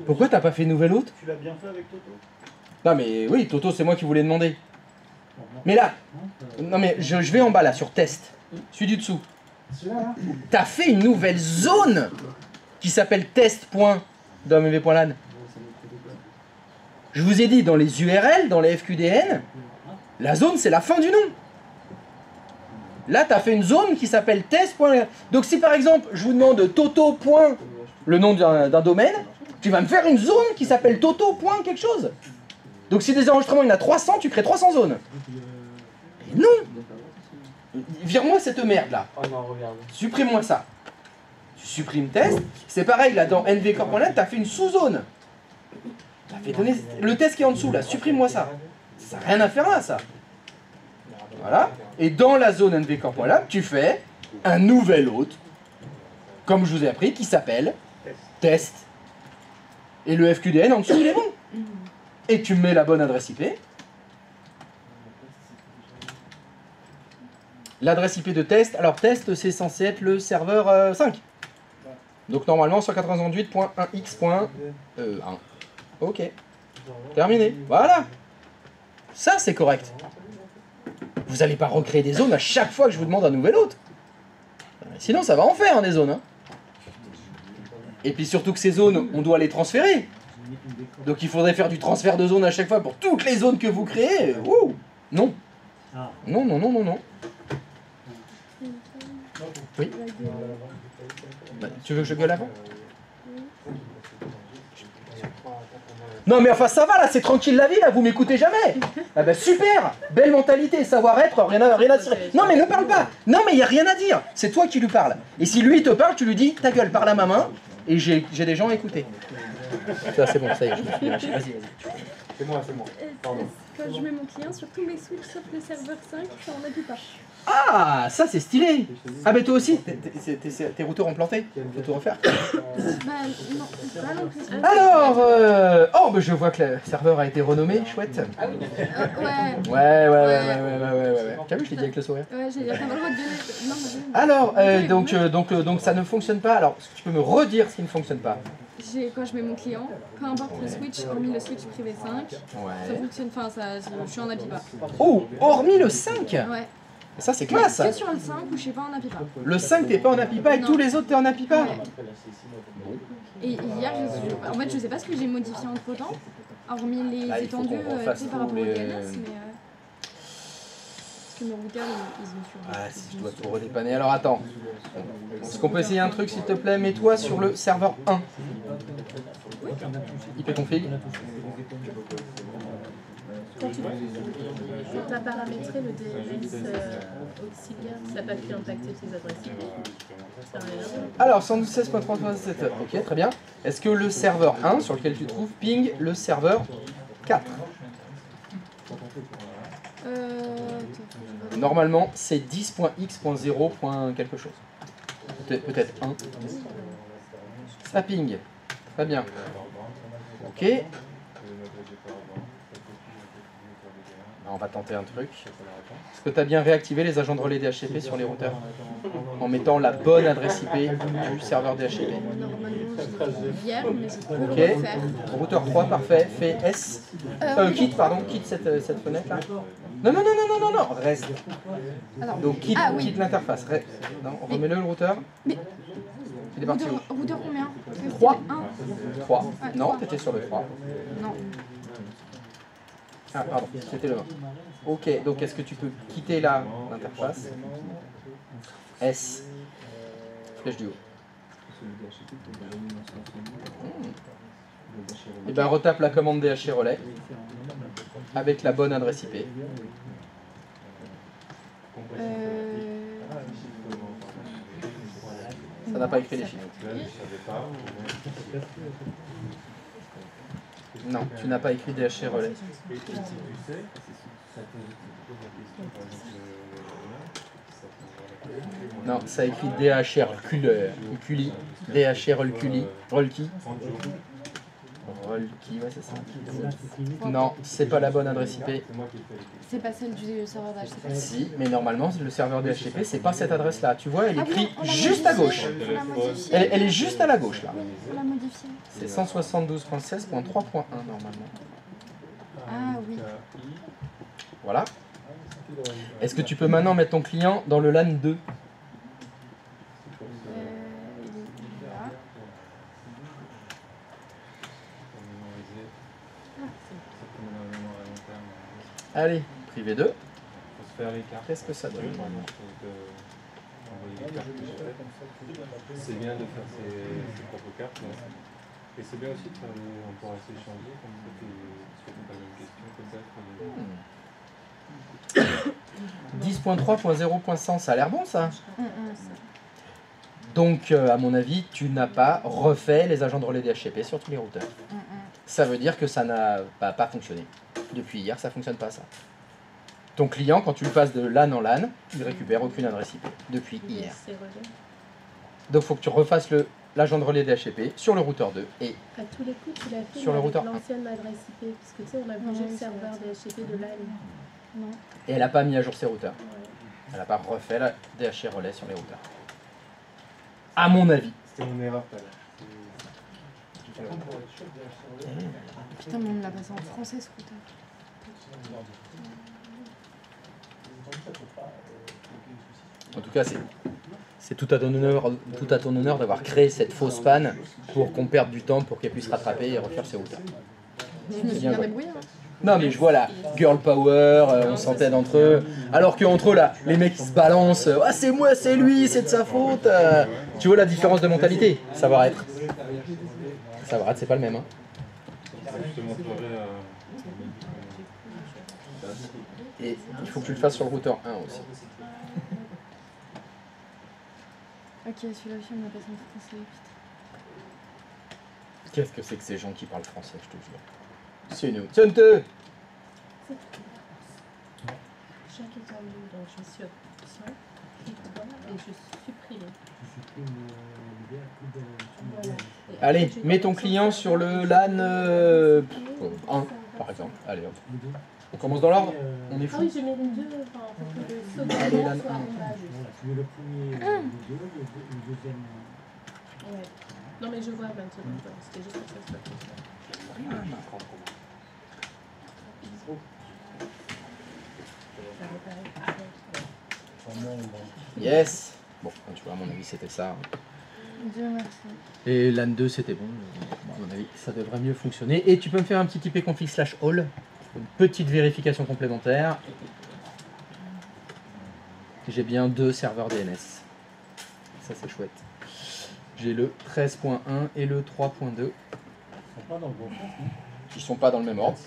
Pourquoi t'as pas fait nouvelle hôte? Tu l'as bien fait avec Toto? Non mais oui, Toto, c'est moi qui voulais demander. Mais là, non mais je vais en bas là, sur test. Celui du dessous. T'as fait une nouvelle zone qui s'appelle test.domv.lan. Je vous ai dit, dans les URL, dans les FQDN, la zone c'est la fin du nom. Là, t'as fait une zone qui s'appelle test. Donc si par exemple, je vous demande Toto. Le nom d'un domaine, tu vas me faire une zone qui s'appelle Toto. Quelque chose. Donc si des enregistrements, il y en a 300, tu crées 300 zones. Et non! Vire-moi cette merde là. Oh non, regarde. Supprime-moi ça. Tu supprimes test. C'est pareil là, dans nvcore.lan, tu as fait une sous-zone. Tu as fait donner le test qui est en dessous là. Supprime-moi ça. Ça n'a rien à faire là, ça. Voilà. Et dans la zone nvcore.lan, tu fais un nouvel hôte, comme je vous ai appris, qui s'appelle test. Et le FQDN en dessous, il est bon. Et tu mets la bonne adresse IP. L'adresse IP de test, alors test c'est censé être le serveur 5. Donc normalement 198.1x.1. Ok. Terminé. Voilà. Ça c'est correct. Vous n'allez pas recréer des zones à chaque fois que je vous demande un nouvel hôte. Sinon ça va en faire hein, des zones. Hein. Et puis surtout que ces zones, on doit les transférer. Donc il faudrait faire du transfert de zones à chaque fois pour toutes les zones que vous créez. Ouh. Non. Non, non, non, non, non. Oui. Bah, tu veux que je gueule avant? Non mais enfin ça va là, c'est tranquille la vie là, vous m'écoutez jamais. Ah bah super, belle mentalité, savoir-être, rien à tirer. Non mais ne parle pas, non mais il n'y a rien à dire, c'est toi qui lui parles. Et si lui te parle, tu lui dis ta gueule, parle à ma main, et j'ai des gens à écouter. Ça c'est bon, ça y est, je me suis lâché, vas-y. C'est moi. Pardon. Quand je mets mon client sur tous mes switches sauf le serveur 5, ça en appuie pas. Ah, ça c'est stylé. Ah mais toi aussi, tes routeurs ont planté. Faut tout refaire. Bah non, pas non plus. Alors, oh bah je vois que le serveur a été renommé, chouette. Ouais. Ouais. T'as vu, je l'ai dit avec le sourire. Ouais, j'ai dit, t'as pas le droit de gueuler. Non, Alors, donc ça ne fonctionne pas. Alors, est-ce que tu peux me redire ce qui ne fonctionne pas? Quand je mets mon client, peu importe le switch, hormis le switch privé 5, ça fonctionne, enfin, je suis en API pas. Oh, hormis le 5? Ouais. Ça c'est classe ça. Que sur le 5 où je suis pas en API pas. Le 5 t'es pas en API pas et tous les autres t'es en API pas. Ouais. Et hier, en fait, je sais pas ce que j'ai modifié entre temps, hormis les étendues par rapport au DNS, mais parce que mes routeurs ils ont sur. Ah si je dois tout redépanner. Alors attends. Est-ce qu'on peut essayer un truc s'il te plaît? Mets-toi sur le serveur 1. Oui. IP config. Tu as paramétré le DNS auxiliaire, ça n'a pas pu impacter tes adresses IP. Alors 116.367, ok très bien. Est-ce que le serveur 1 sur lequel tu te trouves ping le serveur 4? Normalement c'est 10.x.0. quelque chose. Peut-être 1. Ça ping. Très bien. Ok. On va tenter un truc. Est-ce que tu as bien réactivé les agents de relais DHCP sur les routeurs en mettant la bonne adresse IP du serveur DHCP? Hier, mais c'est pour ok. le faire. Routeur 3, parfait. Fais S. Quitte cette fenêtre là. Non, reste. Alors, donc quitte l'interface. Non, remets-le le routeur. Mais il est parti où? Routeur combien? 3. 1. 3. Ouais, Non, 3. t'étais sur le 3. Non. Ah pardon, c'était le 1. Ok, donc est-ce que tu peux quitter l'interface? S. Flèche du haut. Et bien retape la commande DHC relais avec la bonne adresse IP. Ça n'a pas écrit les chiffres. Non, tu n'as pas écrit DHC relais. Non, ça écrit DHR Ulculi, DHR Ulculi, Rolki. Rolki, ouais, c'est ça. Non, c'est pas la bonne adresse IP. C'est pas celle du serveur d'HTTP. Si, mais normalement, le serveur DHCP, c'est pas cette adresse-là. Tu vois, elle est Ah oui, écrite on l'a juste à gauche. modifiée, on l'a modifiée. Elle est juste à la gauche, là. On l'a modifiée. C'est 172.16.3.1 normalement. Ah oui. Voilà. Est-ce que tu peux maintenant mettre ton client dans le LAN 2? Il est là. Allez, privé 2. Faut se faire les cartes. Qu'est-ce que ça donne normalement? C'est bien de faire ses propres cartes. Et c'est bien aussi de faire on pourra s'échanger comme ça, tu fais pas la même question peut-être. 10.3.0.100, ça a l'air bon ça. Donc à mon avis, tu n'as pas refait les agents de relais DHCP sur tous les routeurs. Ça veut dire que ça n'a pas fonctionné. Depuis hier, ça ne fonctionne pas ça. Ton client, quand tu le passes de LAN en LAN, il récupère aucune adresse IP depuis hier. Donc il faut que tu refasses l'agent de relais DHCP sur le routeur 2 et à tous les coups, tu l'as fait sur le routeur 1. l'ancienne adresse IP, parce que tu sais, on a bougé le serveur DHCP de LAN. Non. Et elle n'a pas mis à jour ses routeurs. Ouais. Elle n'a pas refait la DHC relais sur les routeurs. À mon avis. C'était mon erreur tout à l'heure. Putain, mais on me l'a passé en français ce routeur. En tout cas, c'est tout à ton honneur d'avoir créé cette fausse panne pour qu'on perde du temps pour qu'elle puisse rattraper et refaire ses routeurs. Je me suis bien débrouillée. Hein. Non mais je vois là, girl power, on s'entête entre eux, alors qu'entre eux là, les mecs ils se balancent, ah c'est moi, c'est lui, c'est de sa faute. Tu vois la différence de mentalité, savoir-être. Savoir-être c'est pas le même. Hein. Je te montrerai. Et il faut que tu le fasses sur le routeur 1 aussi. Ok, celui-là aussi on me l'a passé en français. Qu'est-ce que c'est que ces gens qui parlent français, je te jure. C'est nous. Tiens-te. Chaque étendue, donc je suis option, clique-toi et je supprime. Voilà. Allez, mets ton client sur le LAN 1, par exemple. Allez, hop. On commence dans l'ordre? On est Ah fou. oui, je mets les deux, enfin, pour que le second Allez, LAN soit 1. en bas juste. Tu veux le premier, le deuxième. Ouais. Non mais je vois maintenant, c'était juste pour que ça soit comme ça. Yes. Bon, tu vois, à mon avis, c'était ça. Dieu merci. Et LAN 2, c'était bon. À mon avis, ça devrait mieux fonctionner. Et tu peux me faire un petit ipconfig/all. Une petite vérification complémentaire. J'ai bien 2 serveurs DNS. Ça, c'est chouette. J'ai le 13.1 et le 3.2. Qui sont pas dans le même ordre.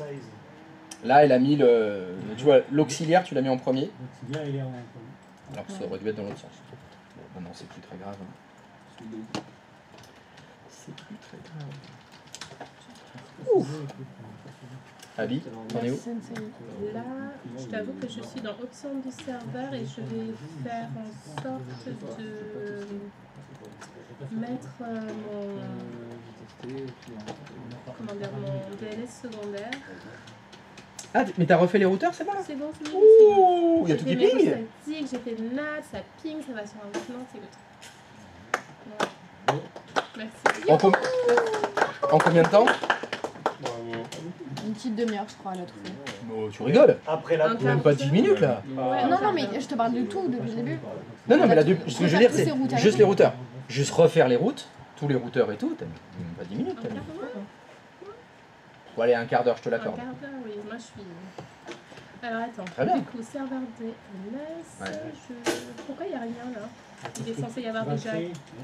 Là, elle a mis le. Tu vois, l'auxiliaire, tu l'as mis en premier. L'auxiliaire, il est en premier. Alors que ça aurait dû être dans l'autre sens. Bon, maintenant, c'est plus très grave. C'est plus très grave. Ouf. Abi, t'en es où? Là, je t'avoue que je suis dans option du serveur et je vais faire en sorte de mettre mon DNS secondaire. Ah, mais t'as refait les routeurs, c'est bon là? C'est bon, c'est bon. Ouh, il y a tout qui ping. J'ai fait NAT, ça ping, ça va sur un maintenant, c'est good. Ouais. Merci. En combien de temps? Une petite demi-heure, je crois, à la trouver. Oh, tu rigoles? Après la Même pas 10 minutes là. Ouais, Non, mais je te parle du tout depuis le début. Non, mais là, ce que je veux dire, c'est routeurs. juste les routeurs. Juste refaire les routes, tous les routeurs et tout, t'as même pas 10 minutes. Bon, allez, un quart d'heure, je te Un l'accorde. quart d'heure, oui, moi je suis. Alors attends, Très bien. du coup, serveur DNS, pourquoi il n'y a rien là? Il est censé y avoir déjà.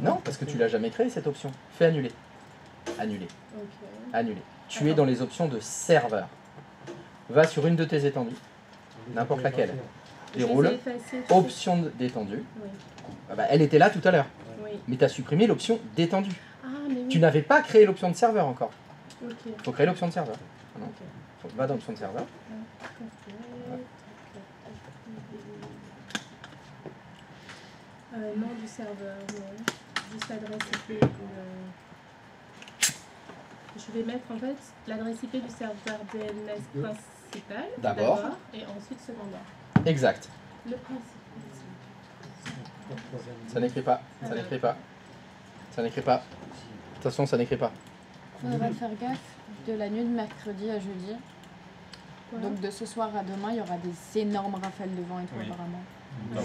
Non, parce que tu l'as jamais créé cette option. Fais annuler. Annuler. Ok. Annuler. Tu es dans les options de serveur. Va sur une de tes étendues, n'importe laquelle. Déroule. Option d'étendue. Oui. Ah bah, elle était là tout à l'heure. Oui. Mais tu as supprimé l'option d'étendue. Ah, mais oui. Tu n'avais pas créé l'option de serveur encore. Ok. Il faut créer l'option de serveur. Ok. Va dans l'option de serveur. Nom du serveur, non. Juste l'adresse IP. Je vais mettre en fait l'adresse IP du serveur DNS principal D'abord. Et ensuite secondaire. Exact. Le principal. Ça n'écrit pas. Ça n'écrit pas. Ça n'écrit pas. Attention, ça n'écrit pas. Faudra faire gaffe de la nuit de mercredi à jeudi. Donc de ce soir à demain, il y aura des énormes rafales de vent et tout apparemment.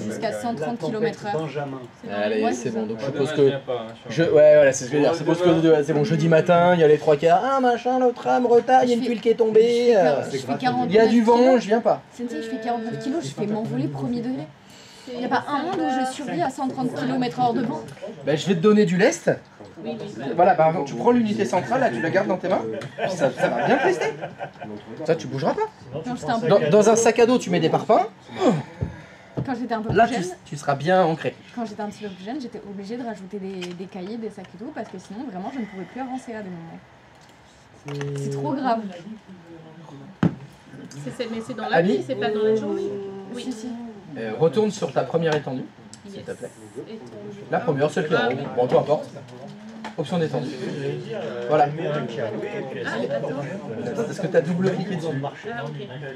Jusqu'à 130 km/h. Benjamin. Allez, Ouais, c'est bon. Donc je Demain, suppose je que. viens pas, hein, je suis en Ouais, voilà, c'est ce que je veux dire. Suppose que c'est bon, jeudi matin, il y a les 3 quarts. Ah, machin, le tram, retard, il y a une tuile qui est tombée. Je fais 49 Il y a du vent, kilos. je viens pas. Sensei, je fais 49 kilos, je fais m'envoler premier degré. Il n'y a pas un monde où je survis à 130 km/h de vent. Ben, je vais te donner du lest. Oui, oui. Voilà, par exemple, tu prends l'unité centrale, là, tu la gardes dans tes mains. Ça va bien te rester. Ça, tu bougeras pas. Non, j'étais un peu Dans un sac à dos, tu mets des parfums. Quand j'étais un peu Là, plus jeune, tu seras bien ancré. quand j'étais un petit peu plus jeune, j'étais obligée de rajouter des cahiers, des sacs et tout, parce que sinon, vraiment, je ne pouvais plus avancer à des moments. C'est trop grave. Mais c'est dans la Ami. nuit, c'est pas dans la journée. Oui. Si, si. Retourne sur ta première étendue, s'il te plaît. La première, celle qui est en haut. Bon, peu importe. Option d'étendue. Voilà. Parce que tu as double-cliqué dessus. Ah, ok.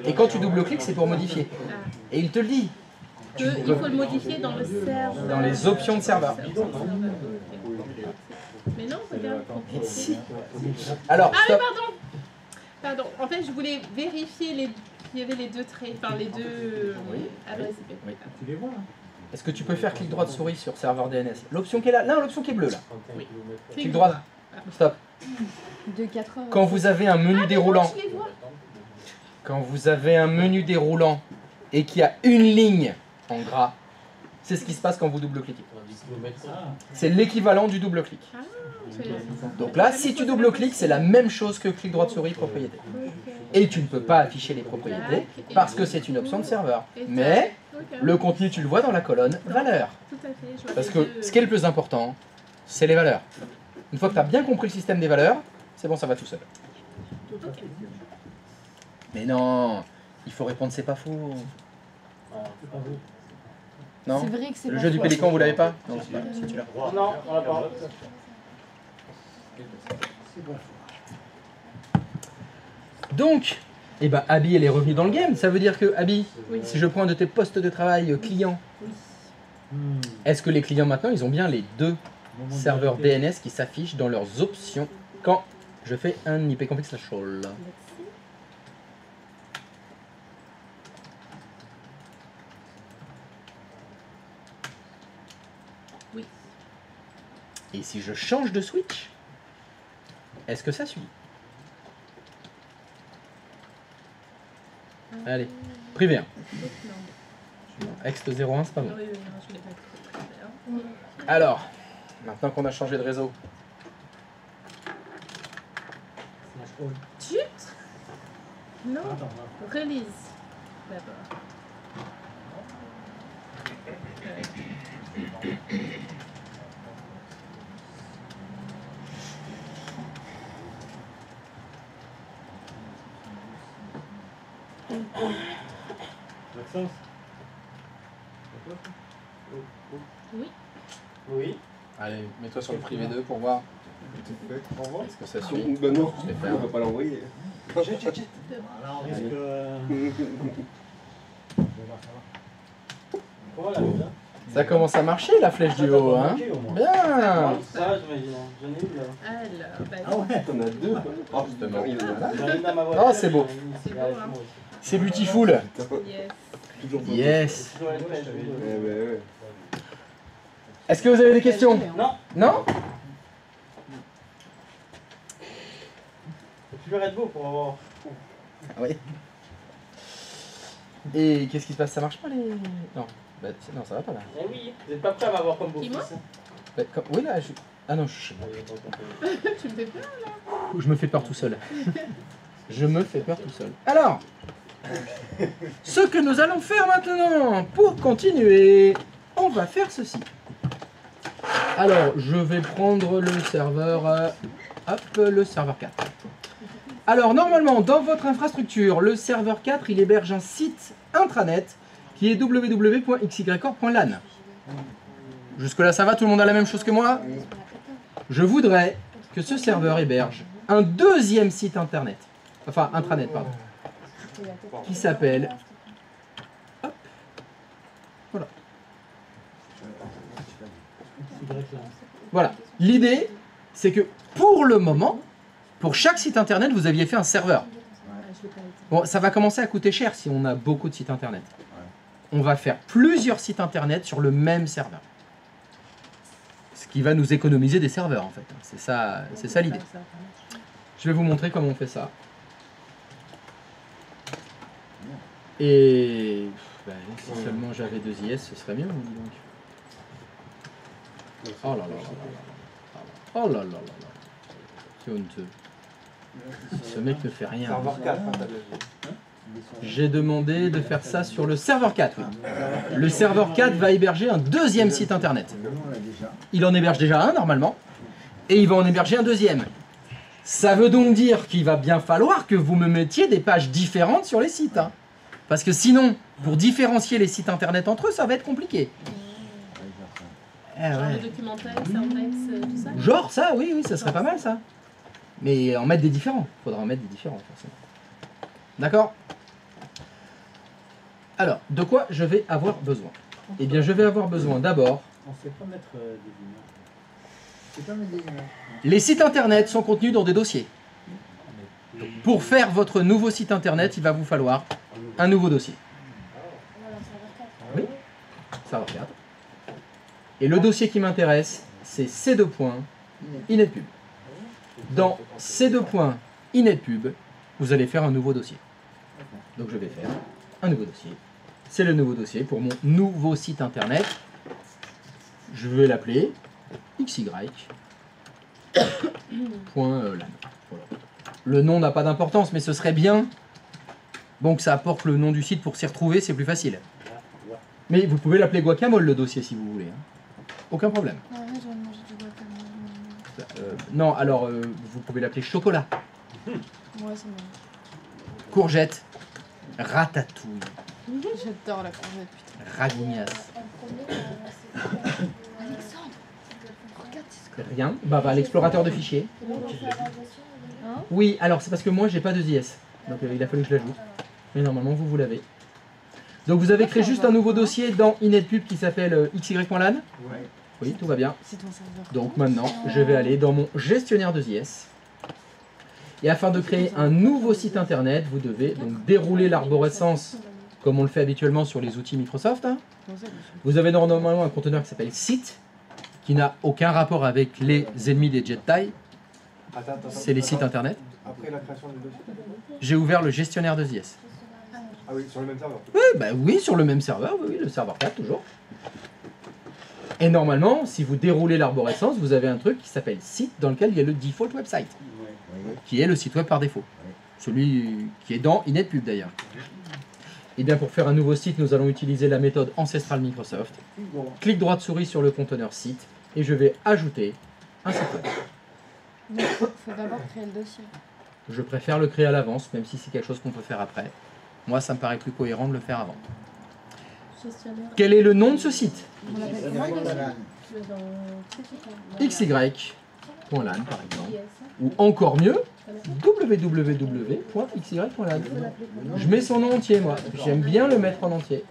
Et quand tu double-cliques, c'est pour modifier. Et il te le dit. Il faut le modifier dans le serveur. Dans les options de serveur. Mais non, regarde. Si. Alors, Ah, mais stop. pardon. En fait, je voulais vérifier qu'il y avait les deux traits, enfin les deux adresses IP. Oui. Tu les vois là. Est-ce que tu peux faire clic droit de souris sur serveur DNS? L'option qui est là, non, l'option qui est bleue là. Oui. Clic droit. Stop. De 4 heures. Quand vous avez un menu déroulant, Je les vois. quand vous avez un menu déroulant et qu'il y a une ligne en gras, c'est ce qui se passe quand vous double-cliquez. C'est l'équivalent du double-clic. Ah, c'est- Donc là, si tu double-cliques, c'est la même chose que clic droit de souris propriété. Et tu ne peux pas afficher les propriétés parce que c'est une option de serveur. Mais Ok. le contenu, tu le vois dans la colonne valeurs. Tout à fait. Je vois Parce les que deux. ce qui est le plus important, c'est les valeurs. Une fois que tu as bien compris le système des valeurs, c'est bon, ça va tout seul. Ok. Mais non, il faut répondre c'est pas faux. Non. C'est vrai que c'est Le pas jeu du faux. pélican, vous l'avez pas? Non, c'est pas c'est celui-là. Non, on l'a pas. Donc, eh ben, Abby, elle est revenue dans le game. Ça veut dire que, Abby, Oui. si je prends un de tes postes de travail clients, est-ce que les clients maintenant, ils ont bien les deux serveurs DNS qui s'affichent dans leurs options quand je fais un IP config slash all? Oui. Et si je change de switch, est-ce que ça suit? Allez, privé 1. Ext 01, c'est pas bon. Oui, oui, non, je l'ai pas écrit. Alors, maintenant qu'on a changé de réseau, Chut. Non. Release. D'abord. Maxence. Oui. Oui. allez, mets-toi sur le privé 2 pour voir. Au revoir. Est-ce que ça suit? Ben non, Je vais on faire. va pas l'envoyer. Là, on risque. Comment la mise, hein? Ça commence à marcher la flèche du haut, hein? Bien! Ça, j'imagine. J'en ai une là. Alors, bah, Ah ouais. T'en as deux. Oh, Justement. il en a. J'en ai une dans ma voiture. Oh, c'est beau. C'est beau, hein. C'est beautiful! Yes. Toujours pas. Yes! Toujours la pêche, oui. Eh ben ouais. Est-ce que vous avez des questions? Non, Non? je suis Red Bull pour avoir. Ah oui. Et qu'est-ce qui se passe? Ça marche pas les... Non. Bah, non, ça va pas là. Eh oui, vous êtes pas prêt à m'avoir comme Dis-moi. beau-fils. Bah, oui là, je... Ah non, Tu me fais peur. je me fais peur tout seul. Je me fais peur tout seul. Alors, ce que nous allons faire maintenant, pour continuer, on va faire ceci. Alors, je vais prendre le serveur, hop, le serveur 4. Alors, normalement, dans votre infrastructure, le serveur 4, il héberge un site intranet qui est www.xycore.lan. Jusque-là, ça va? Tout le monde a la même chose que moi? Je voudrais que ce serveur héberge un deuxième site internet, enfin intranet, pardon, qui s'appelle... Hop. Voilà. Voilà. L'idée, c'est que pour le moment, pour chaque site internet, vous aviez fait un serveur. Bon, ça va commencer à coûter cher si on a beaucoup de sites internet. On va faire plusieurs sites internet sur le même serveur. Ce qui va nous économiser des serveurs en fait. C'est ça l'idée. Je vais vous montrer comment on fait ça. Et si seulement j'avais 2 IS, ce serait mieux. Dis donc. Oh là là là là. Oh là là là là. C'est honteux. Ce mec ne fait rien. Serveur 4, hein, t'as bien vu. J'ai demandé de faire ça sur le serveur 4. Oui. Le serveur 4 va héberger un deuxième site internet. Il en héberge déjà un normalement. Et il va en héberger un deuxième. Ça veut donc dire qu'il va bien falloir que vous me mettiez des pages différentes sur les sites. Hein. Parce que sinon, pour différencier les sites internet entre eux, ça va être compliqué. Genre le documentaire, Servex, tout ça? Genre ça, oui, oui, ça serait pas mal ça. Mais en mettre des différents. Il faudra en mettre des différents, forcément. D'accord? Alors, de quoi je vais avoir besoin? Eh bien, je vais avoir besoin d'abord... On ne sait pas mettre des images. Les sites internet sont contenus dans des dossiers. Donc, pour faire votre nouveau site internet, il va vous falloir un nouveau dossier. Oui, serveur 4. Et le dossier qui m'intéresse, c'est C2.inetpub. Dans C2.inetpub, vous allez faire un nouveau dossier. Donc je vais faire un nouveau dossier. C'est le nouveau dossier pour mon nouveau site internet. Je vais l'appeler xy.lan. Voilà. Le nom n'a pas d'importance, mais ce serait bien bon que ça apporte le nom du site pour s'y retrouver, c'est plus facile. Mais vous pouvez l'appeler guacamole le dossier si vous voulez. Hein. Aucun problème. Non, alors vous pouvez l'appeler chocolat. Ouais, c'est bon. Courgette. Ratatouille. J'adore la courgette, putain. Ragouignasse. Alexandre, regarde, c'est ce que... Rien. Bah, l'explorateur de fichiers. Hein? Oui, alors c'est parce que moi j'ai pas de JS. Donc il a fallu que je l'ajoute. Mais normalement vous l'avez. Donc vous avez créé juste un nouveau dossier dans inetpub qui s'appelle xy.lan. Oui, tout va bien. Donc maintenant, je vais aller dans mon gestionnaire de JS. Et afin de créer un nouveau site internet, vous devez donc dérouler l'arborescence comme on le fait habituellement sur les outils Microsoft. Hein. Vous avez normalement un conteneur qui s'appelle site, qui n'a aucun rapport avec les ennemis des JetTie. C'est les sites internet. Après la création du dossier, j'ai ouvert le gestionnaire de JS. Ah oui, sur le même serveur. Oui, bah oui, sur le même serveur, oui, le serveur 4 toujours. Et normalement, si vous déroulez l'arborescence, vous avez un truc qui s'appelle site dans lequel il y a le default website, qui est le site web par défaut. Celui qui est dans inetpub d'ailleurs. Et bien pour faire un nouveau site, nous allons utiliser la méthode ancestrale Microsoft. Clic droit de souris sur le conteneur site et je vais ajouter un site web. Mais il faut d'abord créer le dossier. Je préfère le créer à l'avance, même si c'est quelque chose qu'on peut faire après. Moi, ça me paraît plus cohérent de le faire avant. Quel est le nom de ce site? On l'appelle comment le dossier? xy.lan par exemple. Ou encore mieux, www.xy.lan. Je mets son nom entier, moi. J'aime bien le mettre en entier.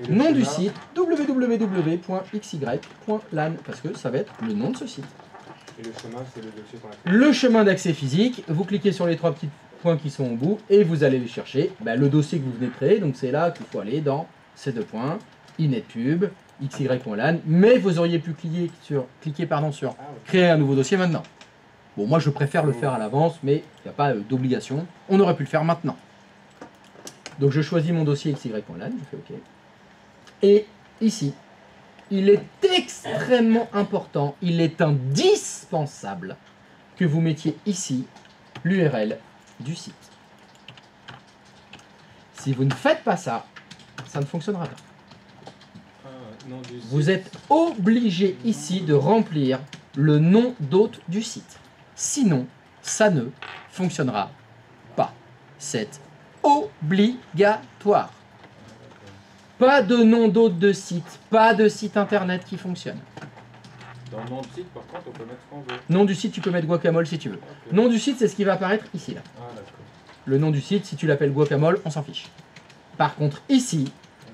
Nom du site, www.xy.lan, parce que ça va être le nom de ce site. Et le chemin, c'est le dossier qu'on a fait. Le chemin d'accès physique, vous cliquez sur les 3 petits points qui sont au bout et vous allez les chercher le dossier que vous venez de créer. Donc c'est là qu'il faut aller dans ces 2 points, inetpub, xy.lan, mais vous auriez pu cliquer sur créer un nouveau dossier maintenant. Bon, moi je préfère le faire à l'avance, mais il n'y a pas d'obligation. On aurait pu le faire maintenant. Donc je choisis mon dossier xy.lan, je fais OK. Et ici, il est extrêmement important, il est indispensable que vous mettiez ici l'URL du site. Si vous ne faites pas ça, ça ne fonctionnera pas. Vous êtes obligé ici de remplir le nom d'hôte du site. Sinon, ça ne fonctionnera pas. C'est obligatoire. Pas de nom d'hôte de site, pas de site internet qui fonctionne. Dans le nom de site, par contre, on peut mettre ce qu'on veut. Nom du site, tu peux mettre guacamole si tu veux. Ok. Nom du site, c'est ce qui va apparaître ici. Là. Ah, d'accord. Le nom du site, si tu l'appelles guacamole, on s'en fiche. Par contre, ici,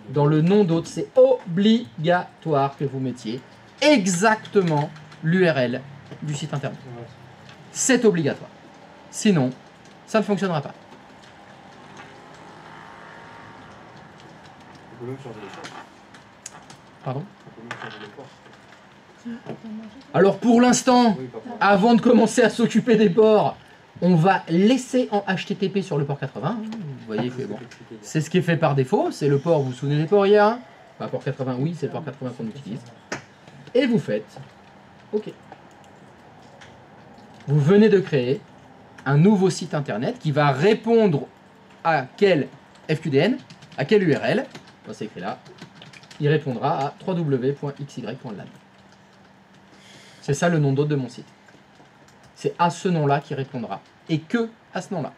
dans le nom d'hôte, c'est obligatoire que vous mettiez exactement l'URL du site internet. C'est obligatoire. Sinon, ça ne fonctionnera pas. On peut même changer les portes. Pardon? On peut même changer les portes. Alors pour l'instant, Oui, papa. avant de commencer à s'occuper des ports, on va laisser en HTTP sur le port 80. Vous voyez que bon, c'est ce qui est fait par défaut. C'est le port, vous vous souvenez des ports hier? Pas port 80, oui, c'est le port 80 qu'on utilise. Et vous faites OK. Vous venez de créer un nouveau site internet qui va répondre à quel FQDN, à quelle URL. Bon, c'est écrit là. Il répondra à www.xy.lan. C'est ça le nom d'hôte de mon site. C'est à ce nom-là qu'il répondra. Et que à ce nom-là.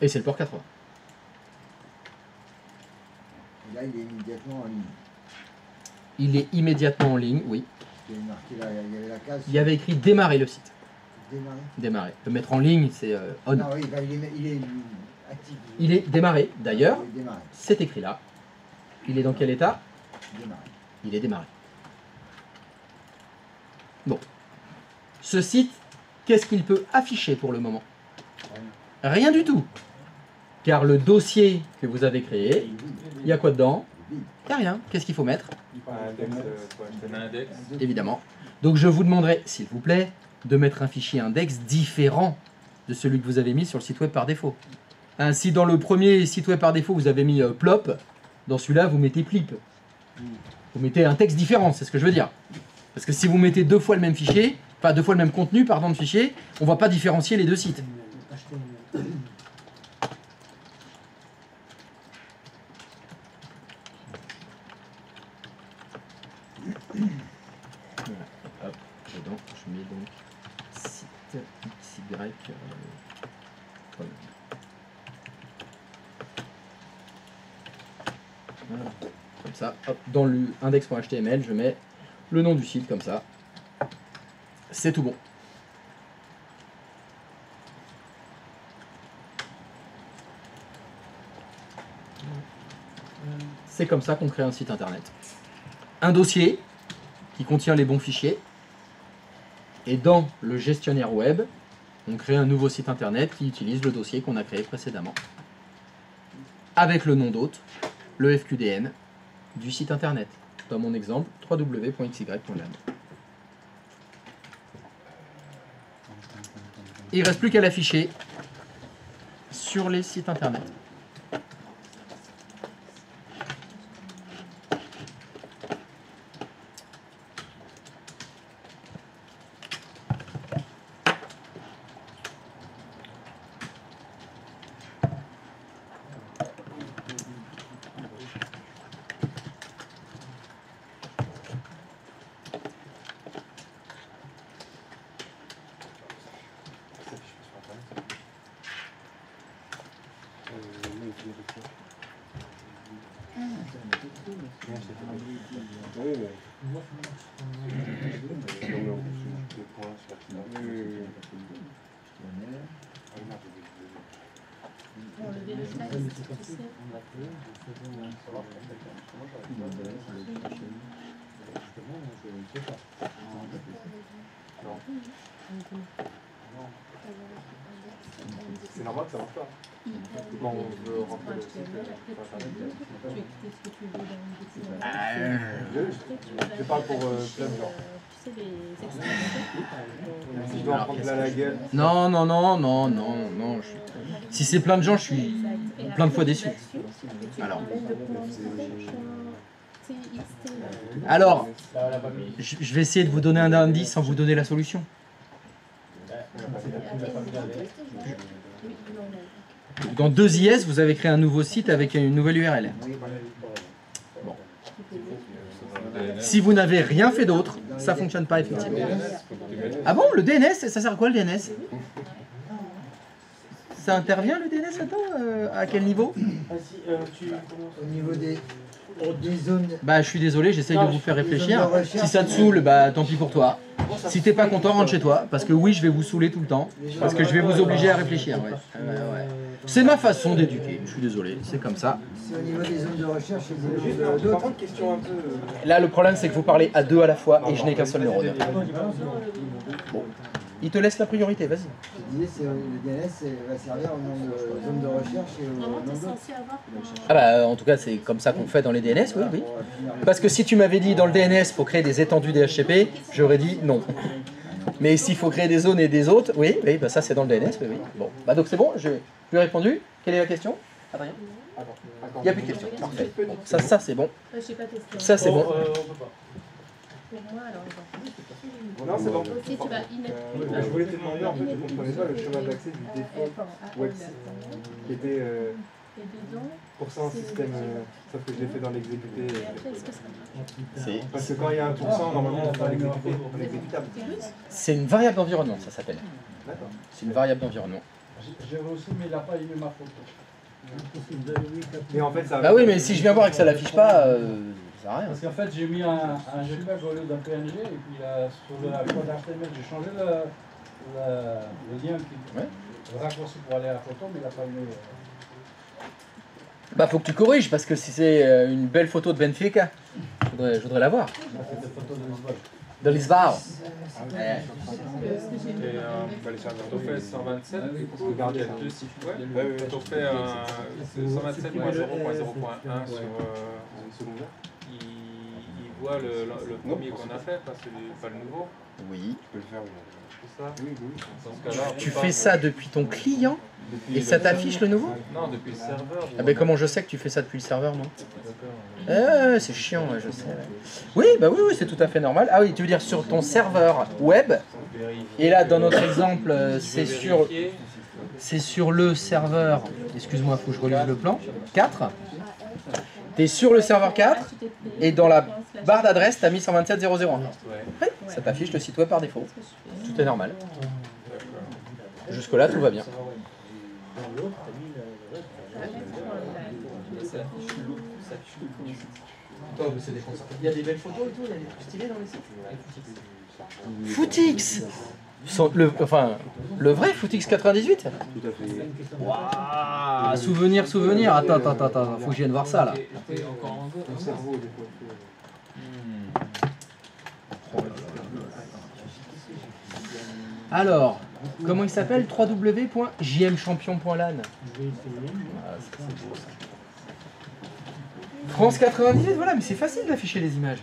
Et c'est le port 80. Et là, il est immédiatement en ligne. Il est immédiatement en ligne, oui. Il y avait marqué là, il y avait la case. Il y avait écrit démarrer le site. Démarrer. Démarrer. Le mettre en ligne, c'est on. Non, oui, bah, il est actif. Il est démarré. D'ailleurs, Il est démarré. c'est écrit là. Il est dans quel état? Démarré. Il est démarré. Bon. Ce site, qu'est-ce qu'il peut afficher pour le moment? Rien du tout. Car le dossier que vous avez créé, il y a quoi dedans? Il n'y a rien. Qu'est-ce qu'il faut mettre? Un index. Évidemment. Donc je vous demanderai, s'il vous plaît, de mettre un fichier index différent de celui que vous avez mis sur le site web par défaut. Hein, si dans le premier site web par défaut, vous avez mis plop, dans celui-là, vous mettez plip. Vous mettez un texte différent, c'est ce que je veux dire. Parce que si vous mettez deux fois le même fichier, enfin deux fois le même contenu, pardon, de fichier, on ne va pas différencier les deux sites. Voilà. Hop, dedans, je mets donc site XY. Voilà. Voilà. Comme ça, hop, dans l'index.html, je mets le nom du site comme ça. C'est tout bon. C'est comme ça qu'on crée un site internet. Un dossier qui contient les bons fichiers. Et dans le gestionnaire web, on crée un nouveau site internet qui utilise le dossier qu'on a créé précédemment. Avec le nom d'hôte, le FQDN du site internet. Dans mon exemple, www.xy.lan. Il ne reste plus qu'à l'afficher sur les sites internet. C'est normal que ça marche pas. Quand on veut rentrer le site, je parle pour plein de gens. Si je dois en prendre plein la gueule. Non, non, non, non, non, non. Si c'est plein de gens, je suis plein de fois déçu. Alors, je vais essayer de vous donner un indice sans vous donner la solution. Dans 2IS, vous avez créé un nouveau site avec une nouvelle URL. Bon. Si vous n'avez rien fait d'autre, ça ne fonctionne pas effectivement. Ah bon, le DNS, ça sert à quoi le DNS? ça intervient le DNS là-dedans À quel niveau? Au niveau des zones. Bah je suis désolé, j'essaye de vous faire réfléchir. Si ça te saoule, bah tant pis pour toi. Si t'es pas content, rentre chez toi. Parce que oui, je vais vous saouler tout le temps. Parce que je vais vous obliger à réfléchir. Ouais. C'est ma façon d'éduquer, je suis désolé, c'est comme ça. C'est au niveau des zones de recherche et des zones d'autres. Par contre, question un peu. Là, le problème, c'est que vous parlez à deux à la fois et je n'ai qu'un seul neurone. Bon. Il te laisse la priorité, vas-y. Je disais, le DNS va servir au nom de zone de recherche et au nom d'autres. Ah bah en tout cas c'est comme ça qu'on fait dans les DNS, oui, oui. Parce que si tu m'avais dit dans le DNS faut créer des étendues DHCP, j'aurais dit non. Mais s'il faut créer des zones et des autres, oui, oui, bah ça c'est dans le DNS, oui, oui. Bon, bah donc c'est bon, je lui ai répondu. Quelle est la question? Adrien? Il n'y a plus de questions, parfait. Bon, ça c'est bon. Ça c'est bon. Pour moi, alors, Non, c'est bon. si tu vas Je voulais te demander, en fait, je ne comprenais pas le chemin d'accès du default website qui était pour ça un système, sauf que je l'ai fait dans l'exécuté. Parce que quand il y a 1%, normalement on fait l'exécutable. C'est une variable d'environnement, ça s'appelle. D'accord. C'est une variable d'environnement. J'ai reçu, mais il n'a pas aimé ma photo. Mais en fait, ça. Bah oui, mais si je viens voir et que ça l'affiche pas, ça sert à rien. Parce qu'en fait, j'ai mis un JPEG au lieu d'un PNG, et puis sur la code HTML, j'ai changé le lien, le raccourci pour aller à la photo, mais il n'a pas aimé. Bah faut que tu corriges, parce que si c'est une belle photo de Benfica, je voudrais la voir. C'est des photos de Lisbonne. De Lisbonne. Les serveurs Tofel 127, du coup, il y a deux sites web. Tofel 127.0.0.1 sur il voit le premier qu'on a fait, pas le nouveau. Oui. Tu peux le faire. C'est ça? Oui, oui. Dans ce cas-là, tu fais ça depuis ton client et ça t'affiche le nouveau? Non, depuis le serveur. Ah ben comment je sais que tu fais ça depuis le serveur, moi? C'est chiant, ouais, je sais. Ouais. Oui, bah oui, c'est tout à fait normal. Ah oui, tu veux dire sur ton serveur web. Et là, dans notre exemple, c'est sur le serveur. Excuse-moi, il faut que je relise le plan. 4. Tu es sur le serveur 4 et dans la barre d'adresse, tu as mis 127.0.0.1. Oui, ça t'affiche le site web par défaut. Tout est normal. Jusque-là, tout va bien. Il y a des belles photos et tout, il y a des trucs stylés dans les sites. Footix, le vrai Footix 98. Tout à fait. Waouh, souvenir. Attends, faut que je vienne voir ça là. Ton cerveau, des fois. Alors, comment il s'appelle? www.jmchampion.lan. France 98, voilà, mais c'est facile d'afficher les images.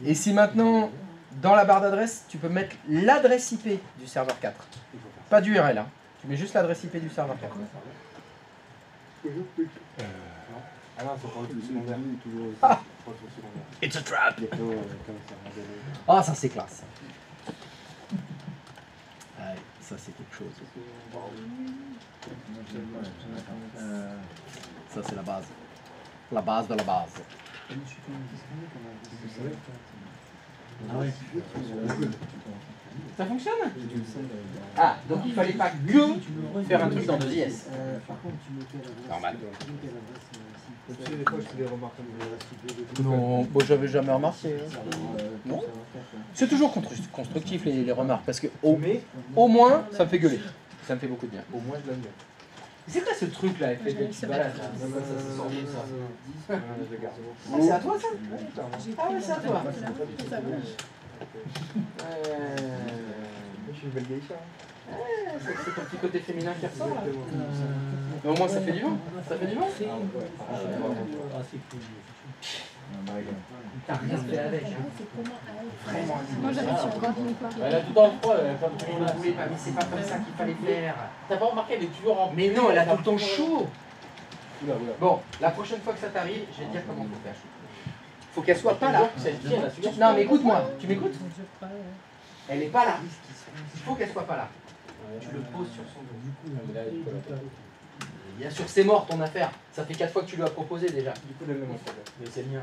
Et si maintenant, dans la barre d'adresse, tu peux mettre l'adresse IP du serveur 4. Pas d'URL, hein. Tu mets juste l'adresse IP du serveur 4. Ah non, c'est pour le truc secondaire. Ah, it's a trap. Ah, ça c'est classe. Ouais, ça c'est quelque chose. Ça c'est la base. La base de la base. Ça fonctionne? Ah, donc il fallait pas que faire un truc dans 2IS. Normal. Tu sais, des fois, je fais des remarques comme Non, bon, j'avais jamais remarqué. Non. C'est toujours constructif les remarques, parce que au moins, ça me fait gueuler. Ça me fait beaucoup de bien. Au moins, je l'aime bien. C'est quoi ce truc là, effet de petite balade là? Ah, c'est à toi ça? Ah ouais, c'est à toi. Je suis une belle geisha. C'est ton petit côté féminin qui ressort là. Mais au moins ça fait du vent. Ça fait du vent. T'as rien fait avec. Vraiment. Moi j'avais sur Camping quoi. Elle a tout dans le froid, elle a pas de Elle ne voulait pas, mais c'est pas comme ça qu'il fallait faire. T'as pas remarqué, elle est toujours en. Mais non, elle a tout le temps chaud. Bon, la prochaine fois que ça t'arrive, je vais te dire comment faut faire. Faut qu'elle soit pas là. Non, mais écoute-moi, tu m'écoutes? Elle est pas là. Il faut qu'elle soit pas là. Tu le poses sur son dos. Bien sûr, c'est mort ton affaire. Ça fait 4 fois que tu lui as proposé déjà. Du coup, donne-le-moi. Mais c'est le mien.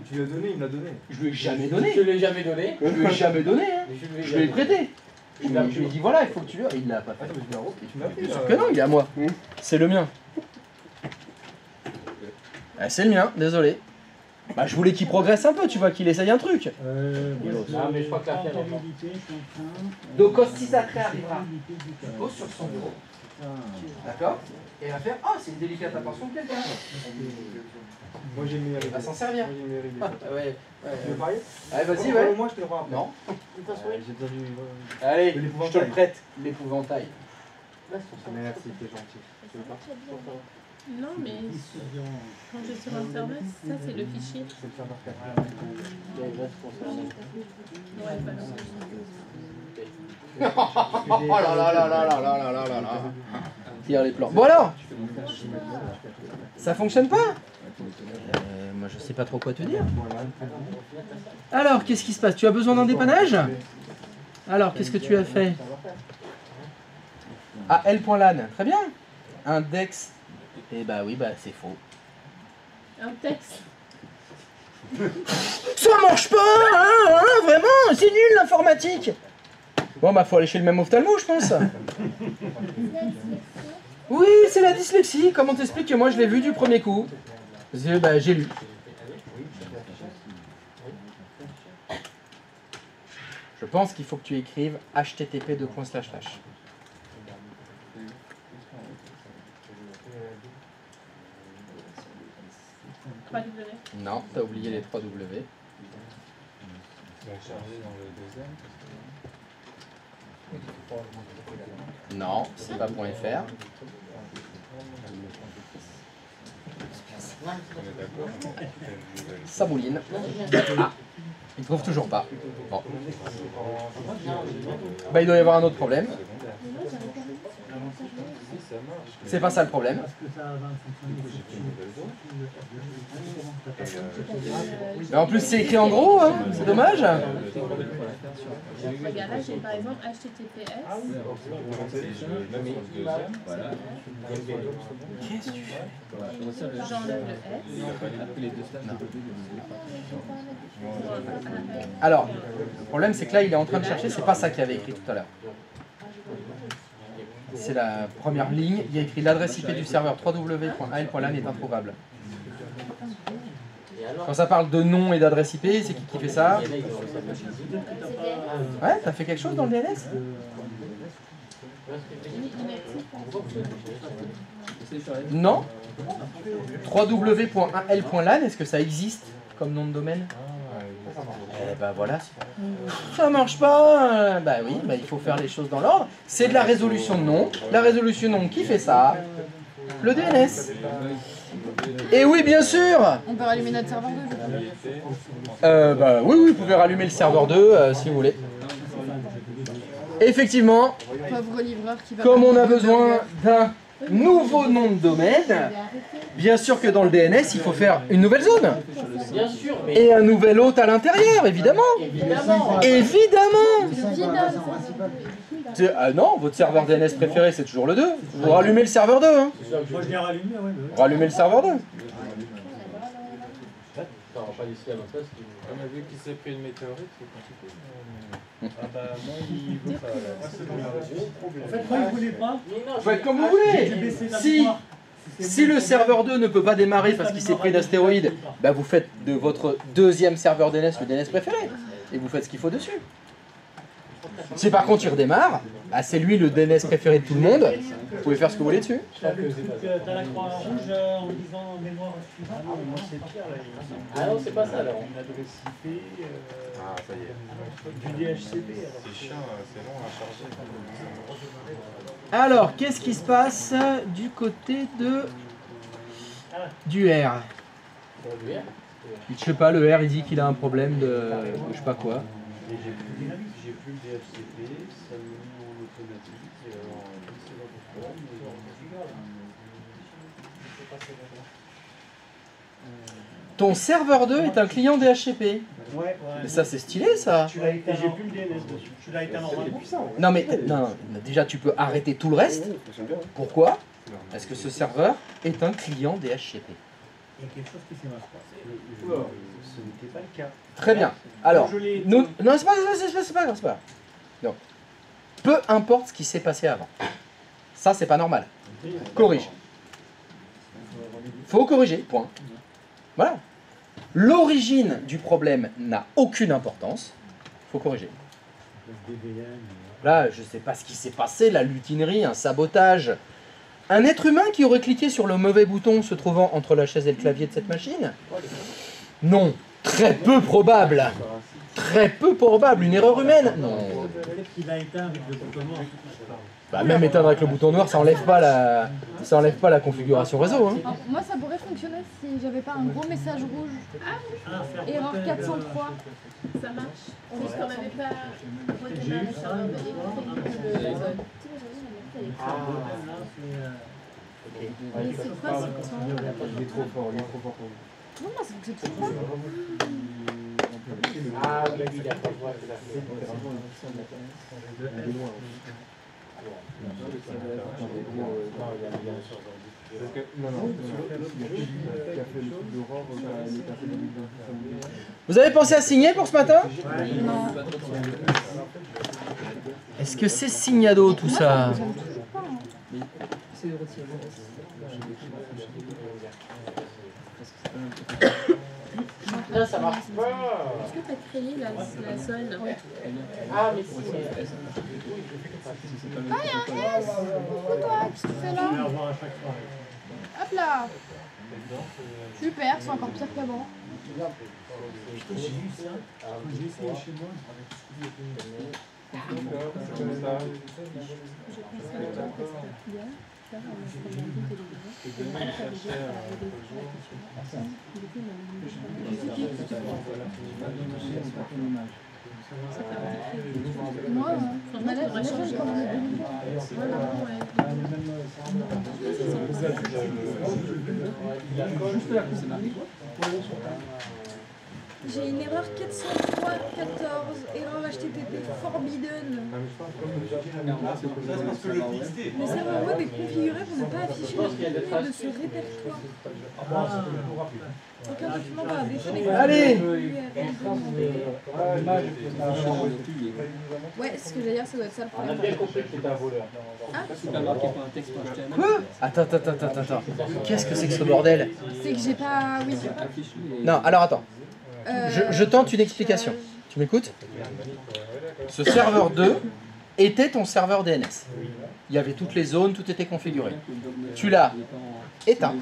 Tu lui as donné, il me l'a donné. Je lui ai jamais donné. Je l'ai jamais donné. Je lui ai jamais donné. Hein. Je lui ai prêté. Je lui ai dit voilà, il faut que tu... Il l'a pas fait. Tu m'as Bien sûr que non, il est à moi. C'est le mien. Ah, c'est le mien, désolé. Bah, je voulais qu'il progresse un peu, tu vois, qu'il essaye un truc. Ah, mais je crois que la fière Donc, quand si ça arrivera, il pose sur son bureau. D'accord? Et il va faire c'est une délicate attention de quelqu'un. Moi j'ai le meilleur. Il va s'en servir. Moi j'ai le meilleur idée. Ouais. Tu veux parier? Allez, vas-y, ouais. Moi je te le rends après. Non. J'ai déjà vu. Allez, je te le prête. L'épouvantail. Merci, t'es gentil. Tu veux pas? Non, mais quand je suis sur un serveur, ça c'est le fichier. C'est le serveur 4. Ouais, pas Oh là là là là là là là là là là. Tire les plans. Bon alors, ça fonctionne pas? Moi je sais pas trop quoi te dire. Alors, qu'est-ce qui se passe? Tu as besoin d'un dépannage? Alors, qu'est-ce que tu as fait? Ah, L.LAN, très bien. Index. Eh bah oui, bah c'est faux. un texte. Ça marche pas, hein, vraiment, c'est nul l'informatique. Bon bah faut aller chez le même ophtalmo, je pense. Oui, c'est la dyslexie. Comment t'expliques que moi je l'ai vu du premier coup? Bah, j'ai lu. Je pense qu'il faut que tu écrives http:// Non, t'as oublié les 3 W. Charger dans le deuxième. Non, c'est pas .fr. Ça bouline. Ah, il trouve toujours pas. Bon. Bah, il doit y avoir un autre problème. C'est pas ça le problème. Mais en plus c'est écrit en gros, hein, c'est dommage. Regarde, là j'ai par exemple HTTPS. Qu'est-ce que tu fais? J'enlève le S. Alors, le problème c'est que là il est en train de chercher, c'est pas ça qu'il avait écrit tout à l'heure. C'est la première ligne, il y a écrit l'adresse IP du serveur www.al.lan est introuvable. Quand ça parle de nom et d'adresse IP, c'est qui fait ça? Ouais, t'as fait quelque chose dans le DNS? Non. www.al.lan, est-ce que ça existe comme nom de domaine? Eh ben voilà, ça marche pas. Bah oui, bah il faut faire les choses dans l'ordre. C'est de la résolution de nom. La résolution de nom qui fait ça? Le DNS. Et oui, bien sûr. On peut rallumer notre serveur 2. Bah oui, vous pouvez rallumer le serveur 2 si vous voulez. Effectivement, Pauvre livreur qui va. comme on a besoin d'un nouveau nom de domaine, bien sûr que dans le DNS, il faut faire une nouvelle zone. Bien sûr, mais. Et un nouvel hôte à l'intérieur, évidemment. Évidemment. Évidemment. Ah non, votre serveur DNS préféré, c'est toujours le 2. Vous rallumez le serveur 2. Hein. Moi je l'ai rallumé, ouais. Rallumez le serveur 2. Pas d'ici à notre place. On a vu qu'il s'est pris une météorite, c'est compliqué. Ah bah moi il veut pas. En fait moi il voulait pas. Vous faites comme vous voulez. Si le serveur 2 ne peut pas démarrer parce qu'il s'est pris d'astéroïdes, bah vous faites de votre deuxième serveur DNS le DNS préféré. Et vous faites ce qu'il faut dessus. Si par contre il redémarre, bah c'est lui le DNS préféré de tout le monde. Vous pouvez faire ce que vous voulez dessus. T'as la croix rouge en disant mémoire suivante. Ah moi c'est pire là. Ah non, c'est pas ça alors. Une adresse IP. Ah, ça y est. Du DHCP. C'est chiant, c'est long à charger. Alors, qu'est-ce qui se passe du côté du R? Je sais pas, le R il dit qu'il a un problème de je sais pas quoi. J'ai plus le DHCP, ça me met en automatique. Ton serveur 2 est un client DHCP. Ouais. Mais ça c'est stylé ça. Tu l'as été, j'ai plus le DNS dessus. Tu l'as été normalement. Non mais non, déjà tu peux arrêter tout le reste. Pourquoi? Parce que ce serveur est un client DHCP. Il y a quelque chose qui s'est mal passé. Ce n'était pas le cas. Très bien. Alors, nous... non c'est pas grave, c'est pas grave. Non. Peu importe ce qui s'est passé avant. Ça, c'est pas normal. Corrige. Faut corriger, point. Voilà. L'origine du problème n'a aucune importance. Faut corriger. Là, je sais pas ce qui s'est passé, la lutinerie, un sabotage. Un être humain qui aurait cliqué sur le mauvais bouton se trouvant entre la chaise et le clavier de cette machine? Non. Très peu probable. Très peu probable. Une erreur humaine? Non. Bah, même éteindre avec le bouton noir, ça enlève pas la configuration réseau. Hein. Alors, moi, ça pourrait fonctionner si j'avais pas un gros message rouge. Erreur 403. Ça marche. C'est qu'on n'avait pas redémarré le serveur de l'écran. Mais c'est quoi ce temps? Il est trop fort, il est trop fort pour vous. Non, moi, ça fonctionne toujours pas. Ah oui, d'accord, je vois que la Vous avez pensé à signer pour ce matin? Non. Est-ce que c'est signado tout ça? Là, ça marche pas. Est-ce que tu as créé la zone? Ah, mais si. Ah, il y a un S. Coucou toi, qu'est-ce que tu fais là? Hop là. Super, c'est encore pire qu'avant. J'ai eu ça. J'ai essayé chez moi. Moi, on a l'air de changer comme j'ai une erreur 403.14, erreur HTTP forbidden. Le serveur web est configuré pour ne pas afficher les contenus de ce répertoire. Aucun document par défaut. Allez. Ouais, c'est ce que j'allais dire, ça doit être ça le On a problème. bien compris que c'était un voleur. Quoi? Attends. Qu'est-ce que c'est que ce bordel? C'est que j'ai pas... Oui. Non, alors attends. Je tente une explication. Tu m'écoutes? Ce serveur 2 était ton serveur DNS. Il y avait toutes les zones, tout était configuré. Tu l'as éteint,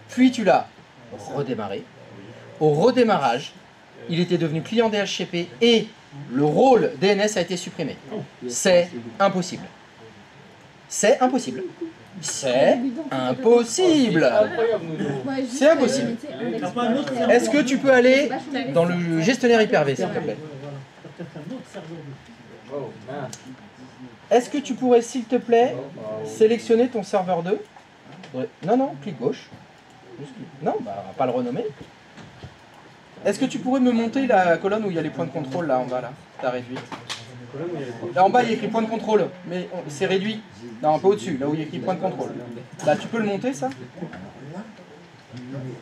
puis tu l'as redémarré. Au redémarrage, il était devenu client DHCP et le rôle DNS a été supprimé. C'est impossible. C'est impossible. C'est impossible. C'est impossible. Est-ce que tu peux aller dans le gestionnaire Hyper-V, s'il te plaît? Est-ce que tu pourrais, s'il te plaît, sélectionner ton serveur 2? Non, clic gauche. Non, bah, on va pas le renommer. Est-ce que tu pourrais me monter la colonne où il y a les points de contrôle, là, en bas, là? T'as réduit. Là, en bas, il y a écrit point de contrôle, mais c'est réduit. Non, un peu au-dessus, là où il y a écrit point de contrôle. Là, tu peux le monter, ça?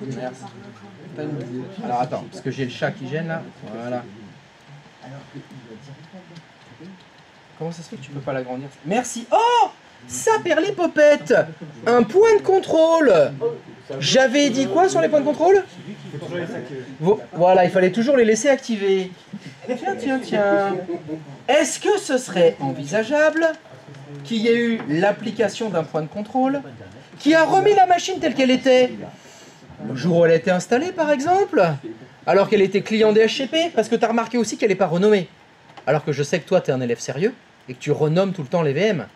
Merci. Alors, attends, parce que j'ai le chat qui gêne, là. Voilà. Comment ça se fait que tu peux pas l'agrandir? Merci. Oh! Ça perd les popettes! Un point de contrôle! J'avais dit quoi sur les points de contrôle? Voilà, il fallait toujours les laisser activer. Tiens. Est-ce que ce serait envisageable qu'il y ait eu l'application d'un point de contrôle qui a remis la machine telle qu'elle était le jour où elle a été installée, par exemple, alors qu'elle était client DHCP, parce que tu as remarqué aussi qu'elle n'est pas renommée. Alors que je sais que toi, tu es un élève sérieux et que tu renommes tout le temps les VM.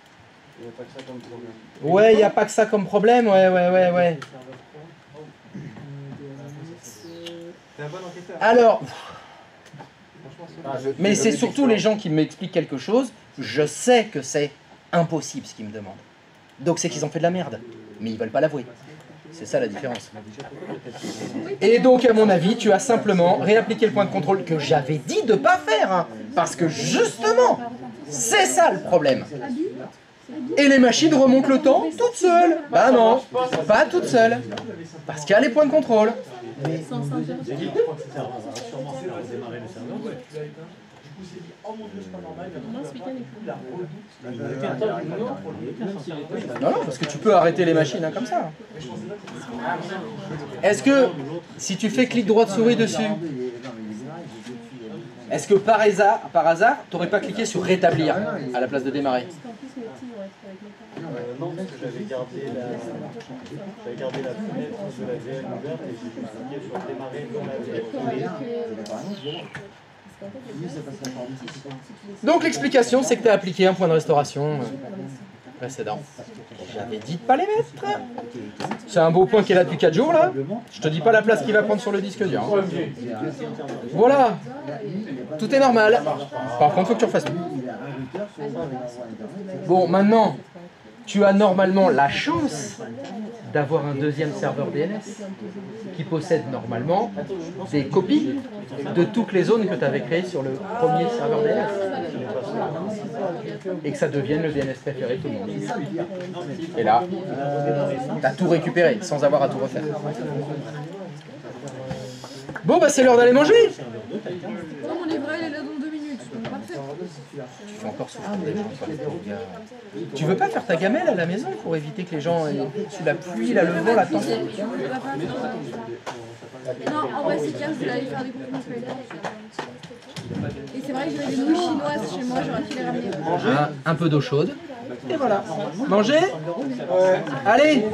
Ouais, il n'y a pas que ça comme problème, ouais. Alors, mais c'est surtout les gens qui m'expliquent quelque chose, je sais que c'est impossible ce qu'ils me demandent. Donc c'est qu'ils ont fait de la merde, mais ils veulent pas l'avouer. C'est ça la différence. Et donc, à mon avis, tu as simplement réappliqué le point de contrôle que j'avais dit de ne pas faire. Hein, parce que justement, c'est ça le problème. Et les machines remontent le temps toutes seules. Bah non, pas toutes seules. Parce qu'il y a les points de contrôle. Moi, ce week-end, Non, parce que tu peux arrêter les machines hein, comme ça. Est-ce que, si tu fais clic droit de souris dessus, est-ce que par hasard, tu n'aurais pas cliqué sur rétablir à la place de démarrer? Non, parce que j'avais gardé la fenêtre de la VL ouverte et j'ai cliqué sur démarrer dans la VL. Donc l'explication, c'est que tu as appliqué un point de restauration précédent. J'avais dit de pas les mettre. C'est un beau point qui est là depuis 4 jours là. Je te dis pas la place qu'il va prendre sur le disque dur. Hein. Voilà. Tout est normal. Par contre, faut que tu refasses tout. Bon, maintenant, tu as normalement la chance d'avoir un deuxième serveur DNS qui possède normalement des copies de toutes les zones que tu avais créées sur le premier serveur DNS. Et que ça devienne le DNS préféré de tout le monde. Et là, tu as tout récupéré sans avoir à tout refaire. Bon, bah c'est l'heure d'aller manger. Non, mon livret, il est là dans 2 minutes. Donc, parfait. Tu fais encore souffrir des gens, toi. Tu veux pas faire ta gamelle à la maison pour éviter que les gens sous la pluie, la le vent, la tempête? Non, en vrai, c'est clair, je voulais aller faire des concours. Et c'est vrai que j'avais des nouilles chinoises chez moi, j'aurais pu les ramener. Un peu d'eau chaude. Et voilà. Manger. Allez.